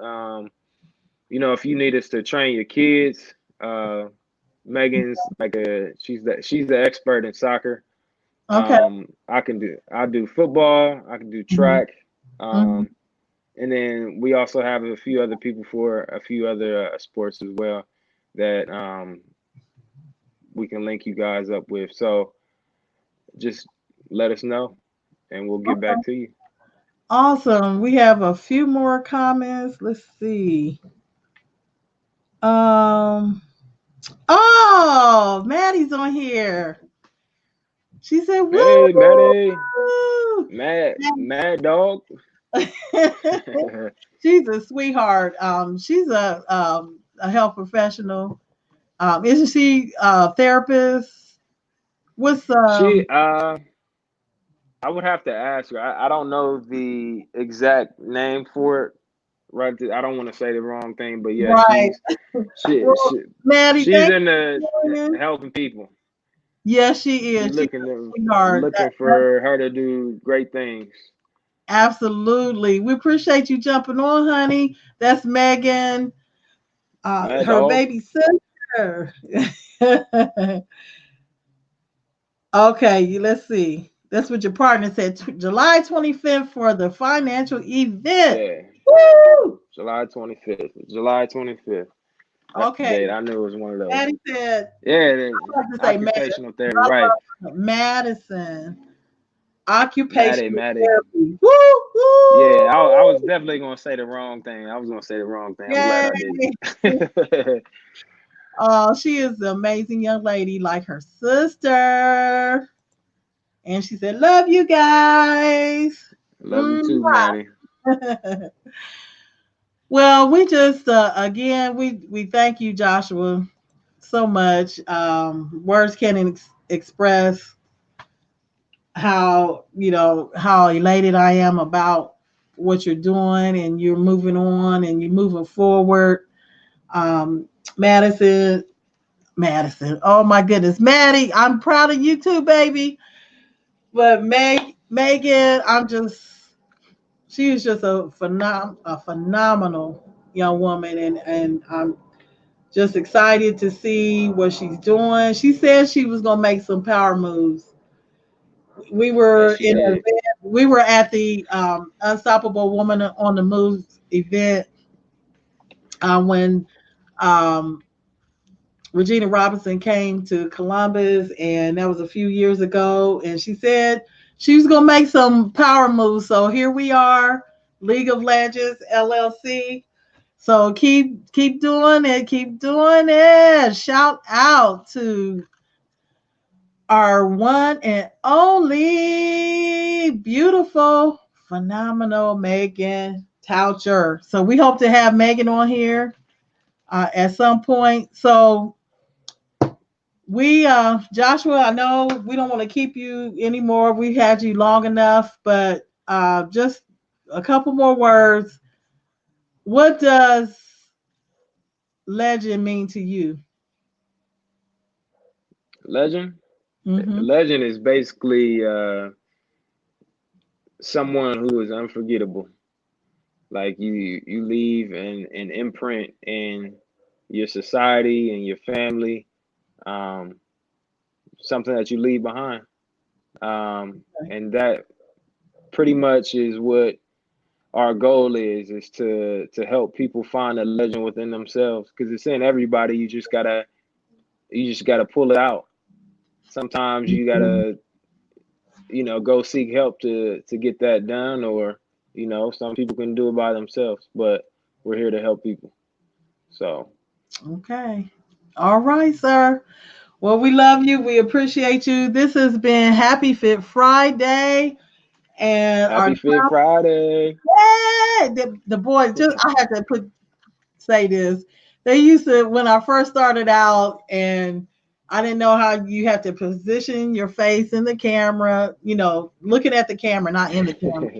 if you need us to train your kids. Megan's she's the expert in soccer.
Okay.
I do football. I can do
Mhm.
track.
Mhm.
Um, and then we also have a few other people for a few other sports as well that we can link you guys up with. So just let us know and we'll get back
Okay.
to you.
Awesome. We have a few more comments. Let's see. Um. Oh, Maddie's on here. She said,
Hey, Maddie,
"Woo!"
mad dog.
She's a sweetheart. She's a health professional. Isn't she a therapist? What's
she I would have to ask her. I don't know the exact name for it. Right, I don't want to say the wrong thing, but yeah,
right?
she
Well,
she
Maddie,
she's
thank
in the
you for joining.
helping people.
Yes, she
We
is. She's
looking
a sweetheart.
looking for her to do great things.
Absolutely. We appreciate you jumping on, honey. That's Megan,
Mad
her
dog.
baby sister. Okay, let's see. That's what your partner said. July 25th for the financial event.
Yeah,
Woo!
July 25th. July 25th. That's the
Okay,
date. I knew it was one of those.
Maddie said,
Yeah, the
I like to say Megan.
occupational therapy.
I
Right.
love her. Madison. Occupational
Maddie.
therapy. Woo!
Yeah, I
Woo!
was definitely gonna say the wrong thing. I was gonna say the wrong thing. I'm glad
Yay!
I didn't.
Oh, she is an amazing young lady, like her sister. And she said, "Love you guys."
Love you too,
Mwah.
Maddie.
Well, we just again we thank you, Joshua, so much. Words can't express how elated I am about what you're doing, and you're moving on and you're moving forward. Um, Madison, Madison. Oh my goodness, Maddie, I'm proud of you too, baby. But Megan, she is just a phenomenal young woman, and I'm just excited to see what she's doing. She said she was gonna make some power moves. We
Yes,
were
she
in a,
did.
we were at the Unstoppable Woman on the Move event when um, Regina Robinson came to Columbus, and that was a few years ago. And she said she was gonna make some power moves. So here we are, League of Legends LLC. So keep doing it, keep doing it. Shout out to our one and only beautiful, phenomenal Megan Toucher. So we hope to have Megan on here at some point. So we Joshua, I know we don't want to keep you anymore. We had you long enough, but just a couple more words. What does legend mean to you?
Legend.
Mm-hmm.
Legend is basically someone who is unforgettable. Like you leave an imprint in your society and your family. Um, Something that you leave behind. And that pretty much is what our goal is to help people find a legend within themselves because it's in everybody. You just gotta pull it out. Sometimes you
Mhm.
gotta go seek help to get that done, or You know, some people can do it by themselves, but we're here to help people. So
Okay. All right, sir. Well, we love you. We appreciate you. This has been Happy Fit Friday. And our
happy Fit Friday.
the boys just I had to say this. They used to when I first started out and I didn't know how you have to position your face in the camera, looking at the camera, not in the camera.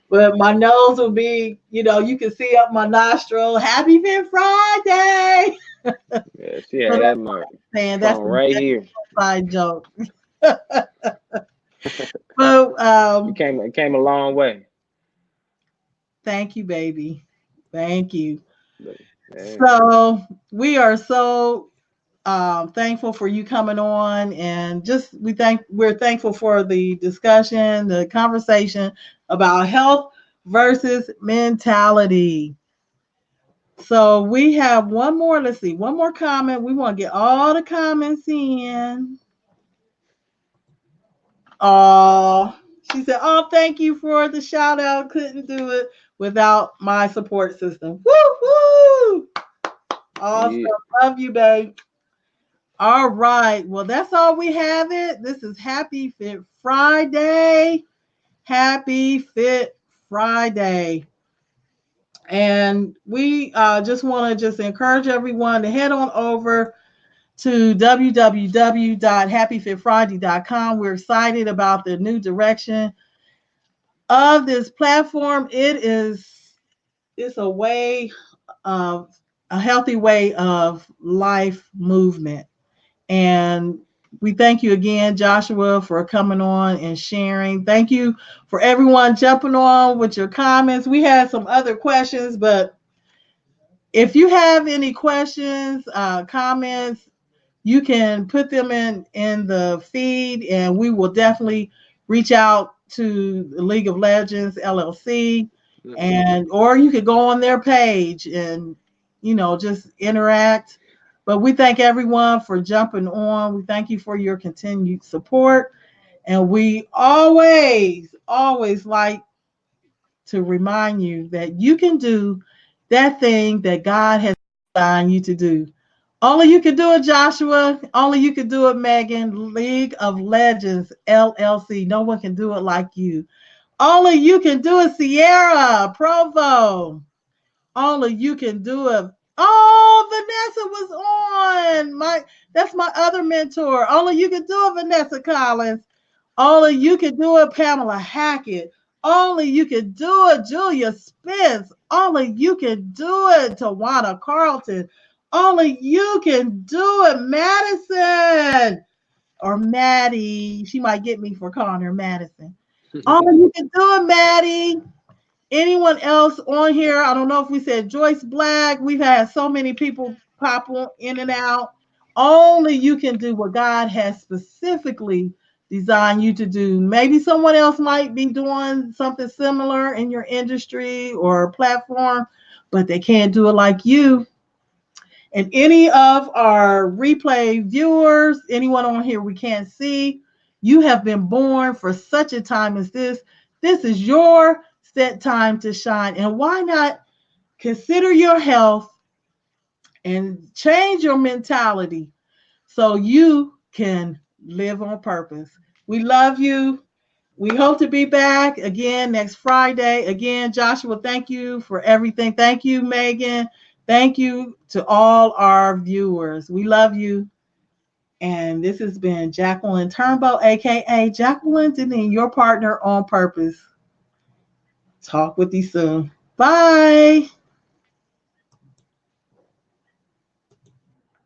But my nose would be, you can see up my nostril. Happy Fit Friday.
Yeah, she
So
had that mark
saying
from
that's
right
the
here.
side joke. But
It came a long way.
thank you, baby. Thank you.
But, yeah.
So we are so thankful for you coming on, and just we're thankful for the discussion, the conversation about health versus mentality. So we have one more. Let's see, one more comment. We want to get all the comments in. Oh, she said, "Oh, thank you for the shout out. Couldn't do it without my support system." Woo woo! Awesome.
Yeah.
Love you, babe. All right. Well, that's all we have it. This is Happy Fit Friday. Happy Fit Friday. And we just want to just encourage everyone to head on over to www.happyfitfriday.com. We're excited about the new direction of this platform. It's a way of a healthy way of life movement. And we thank you again, Joshua, for coming on and sharing. Thank you for everyone jumping on with your comments. We had some other questions, but if you have any questions, comments, you can put them in the feed, and we will definitely reach out to the League of Legends LLC, and or you could go on their page and just interact. But we thank everyone for jumping on. We thank you for your continued support, and we always like to remind you that you can do that thing that God has designed you to do. Only you can do it, Joshua. Only you can do it, Megan. League of Legends LLC. No one can do it like you. Only you can do it, Sierra Provo. Only you can do it. Oh, Vanessa was on. That's my other mentor. Only you can do it, Vanessa Collins. Only you can do it, Pamela Hackett. Only you can do it, Julia Spence. Only you can do it, Tawana Carlton. Only you can do it, Madison or Maddie. She might get me for calling her Madison. Only you can do it, Maddie. Anyone else on here? I don't know if we said Joyce Black. We've had so many people pop in and out. Only you can do what God has specifically designed you to do. Maybe someone else might be doing something similar in your industry or platform, but they can't do it like you. And any of our replay viewers, anyone on here we can't see, you have been born for such a time as this. This is your set time to shine. And why not consider your health and change your mentality so you can live on purpose? We love you. We hope to be back again next Friday. Again, Joshua, thank you for everything. Thank you, Megan. Thank you to all our viewers. We love you. And this has been Jacqueline Turnbo, aka Jacqueline Deneen, your partner on purpose. Talk with you soon. Bye.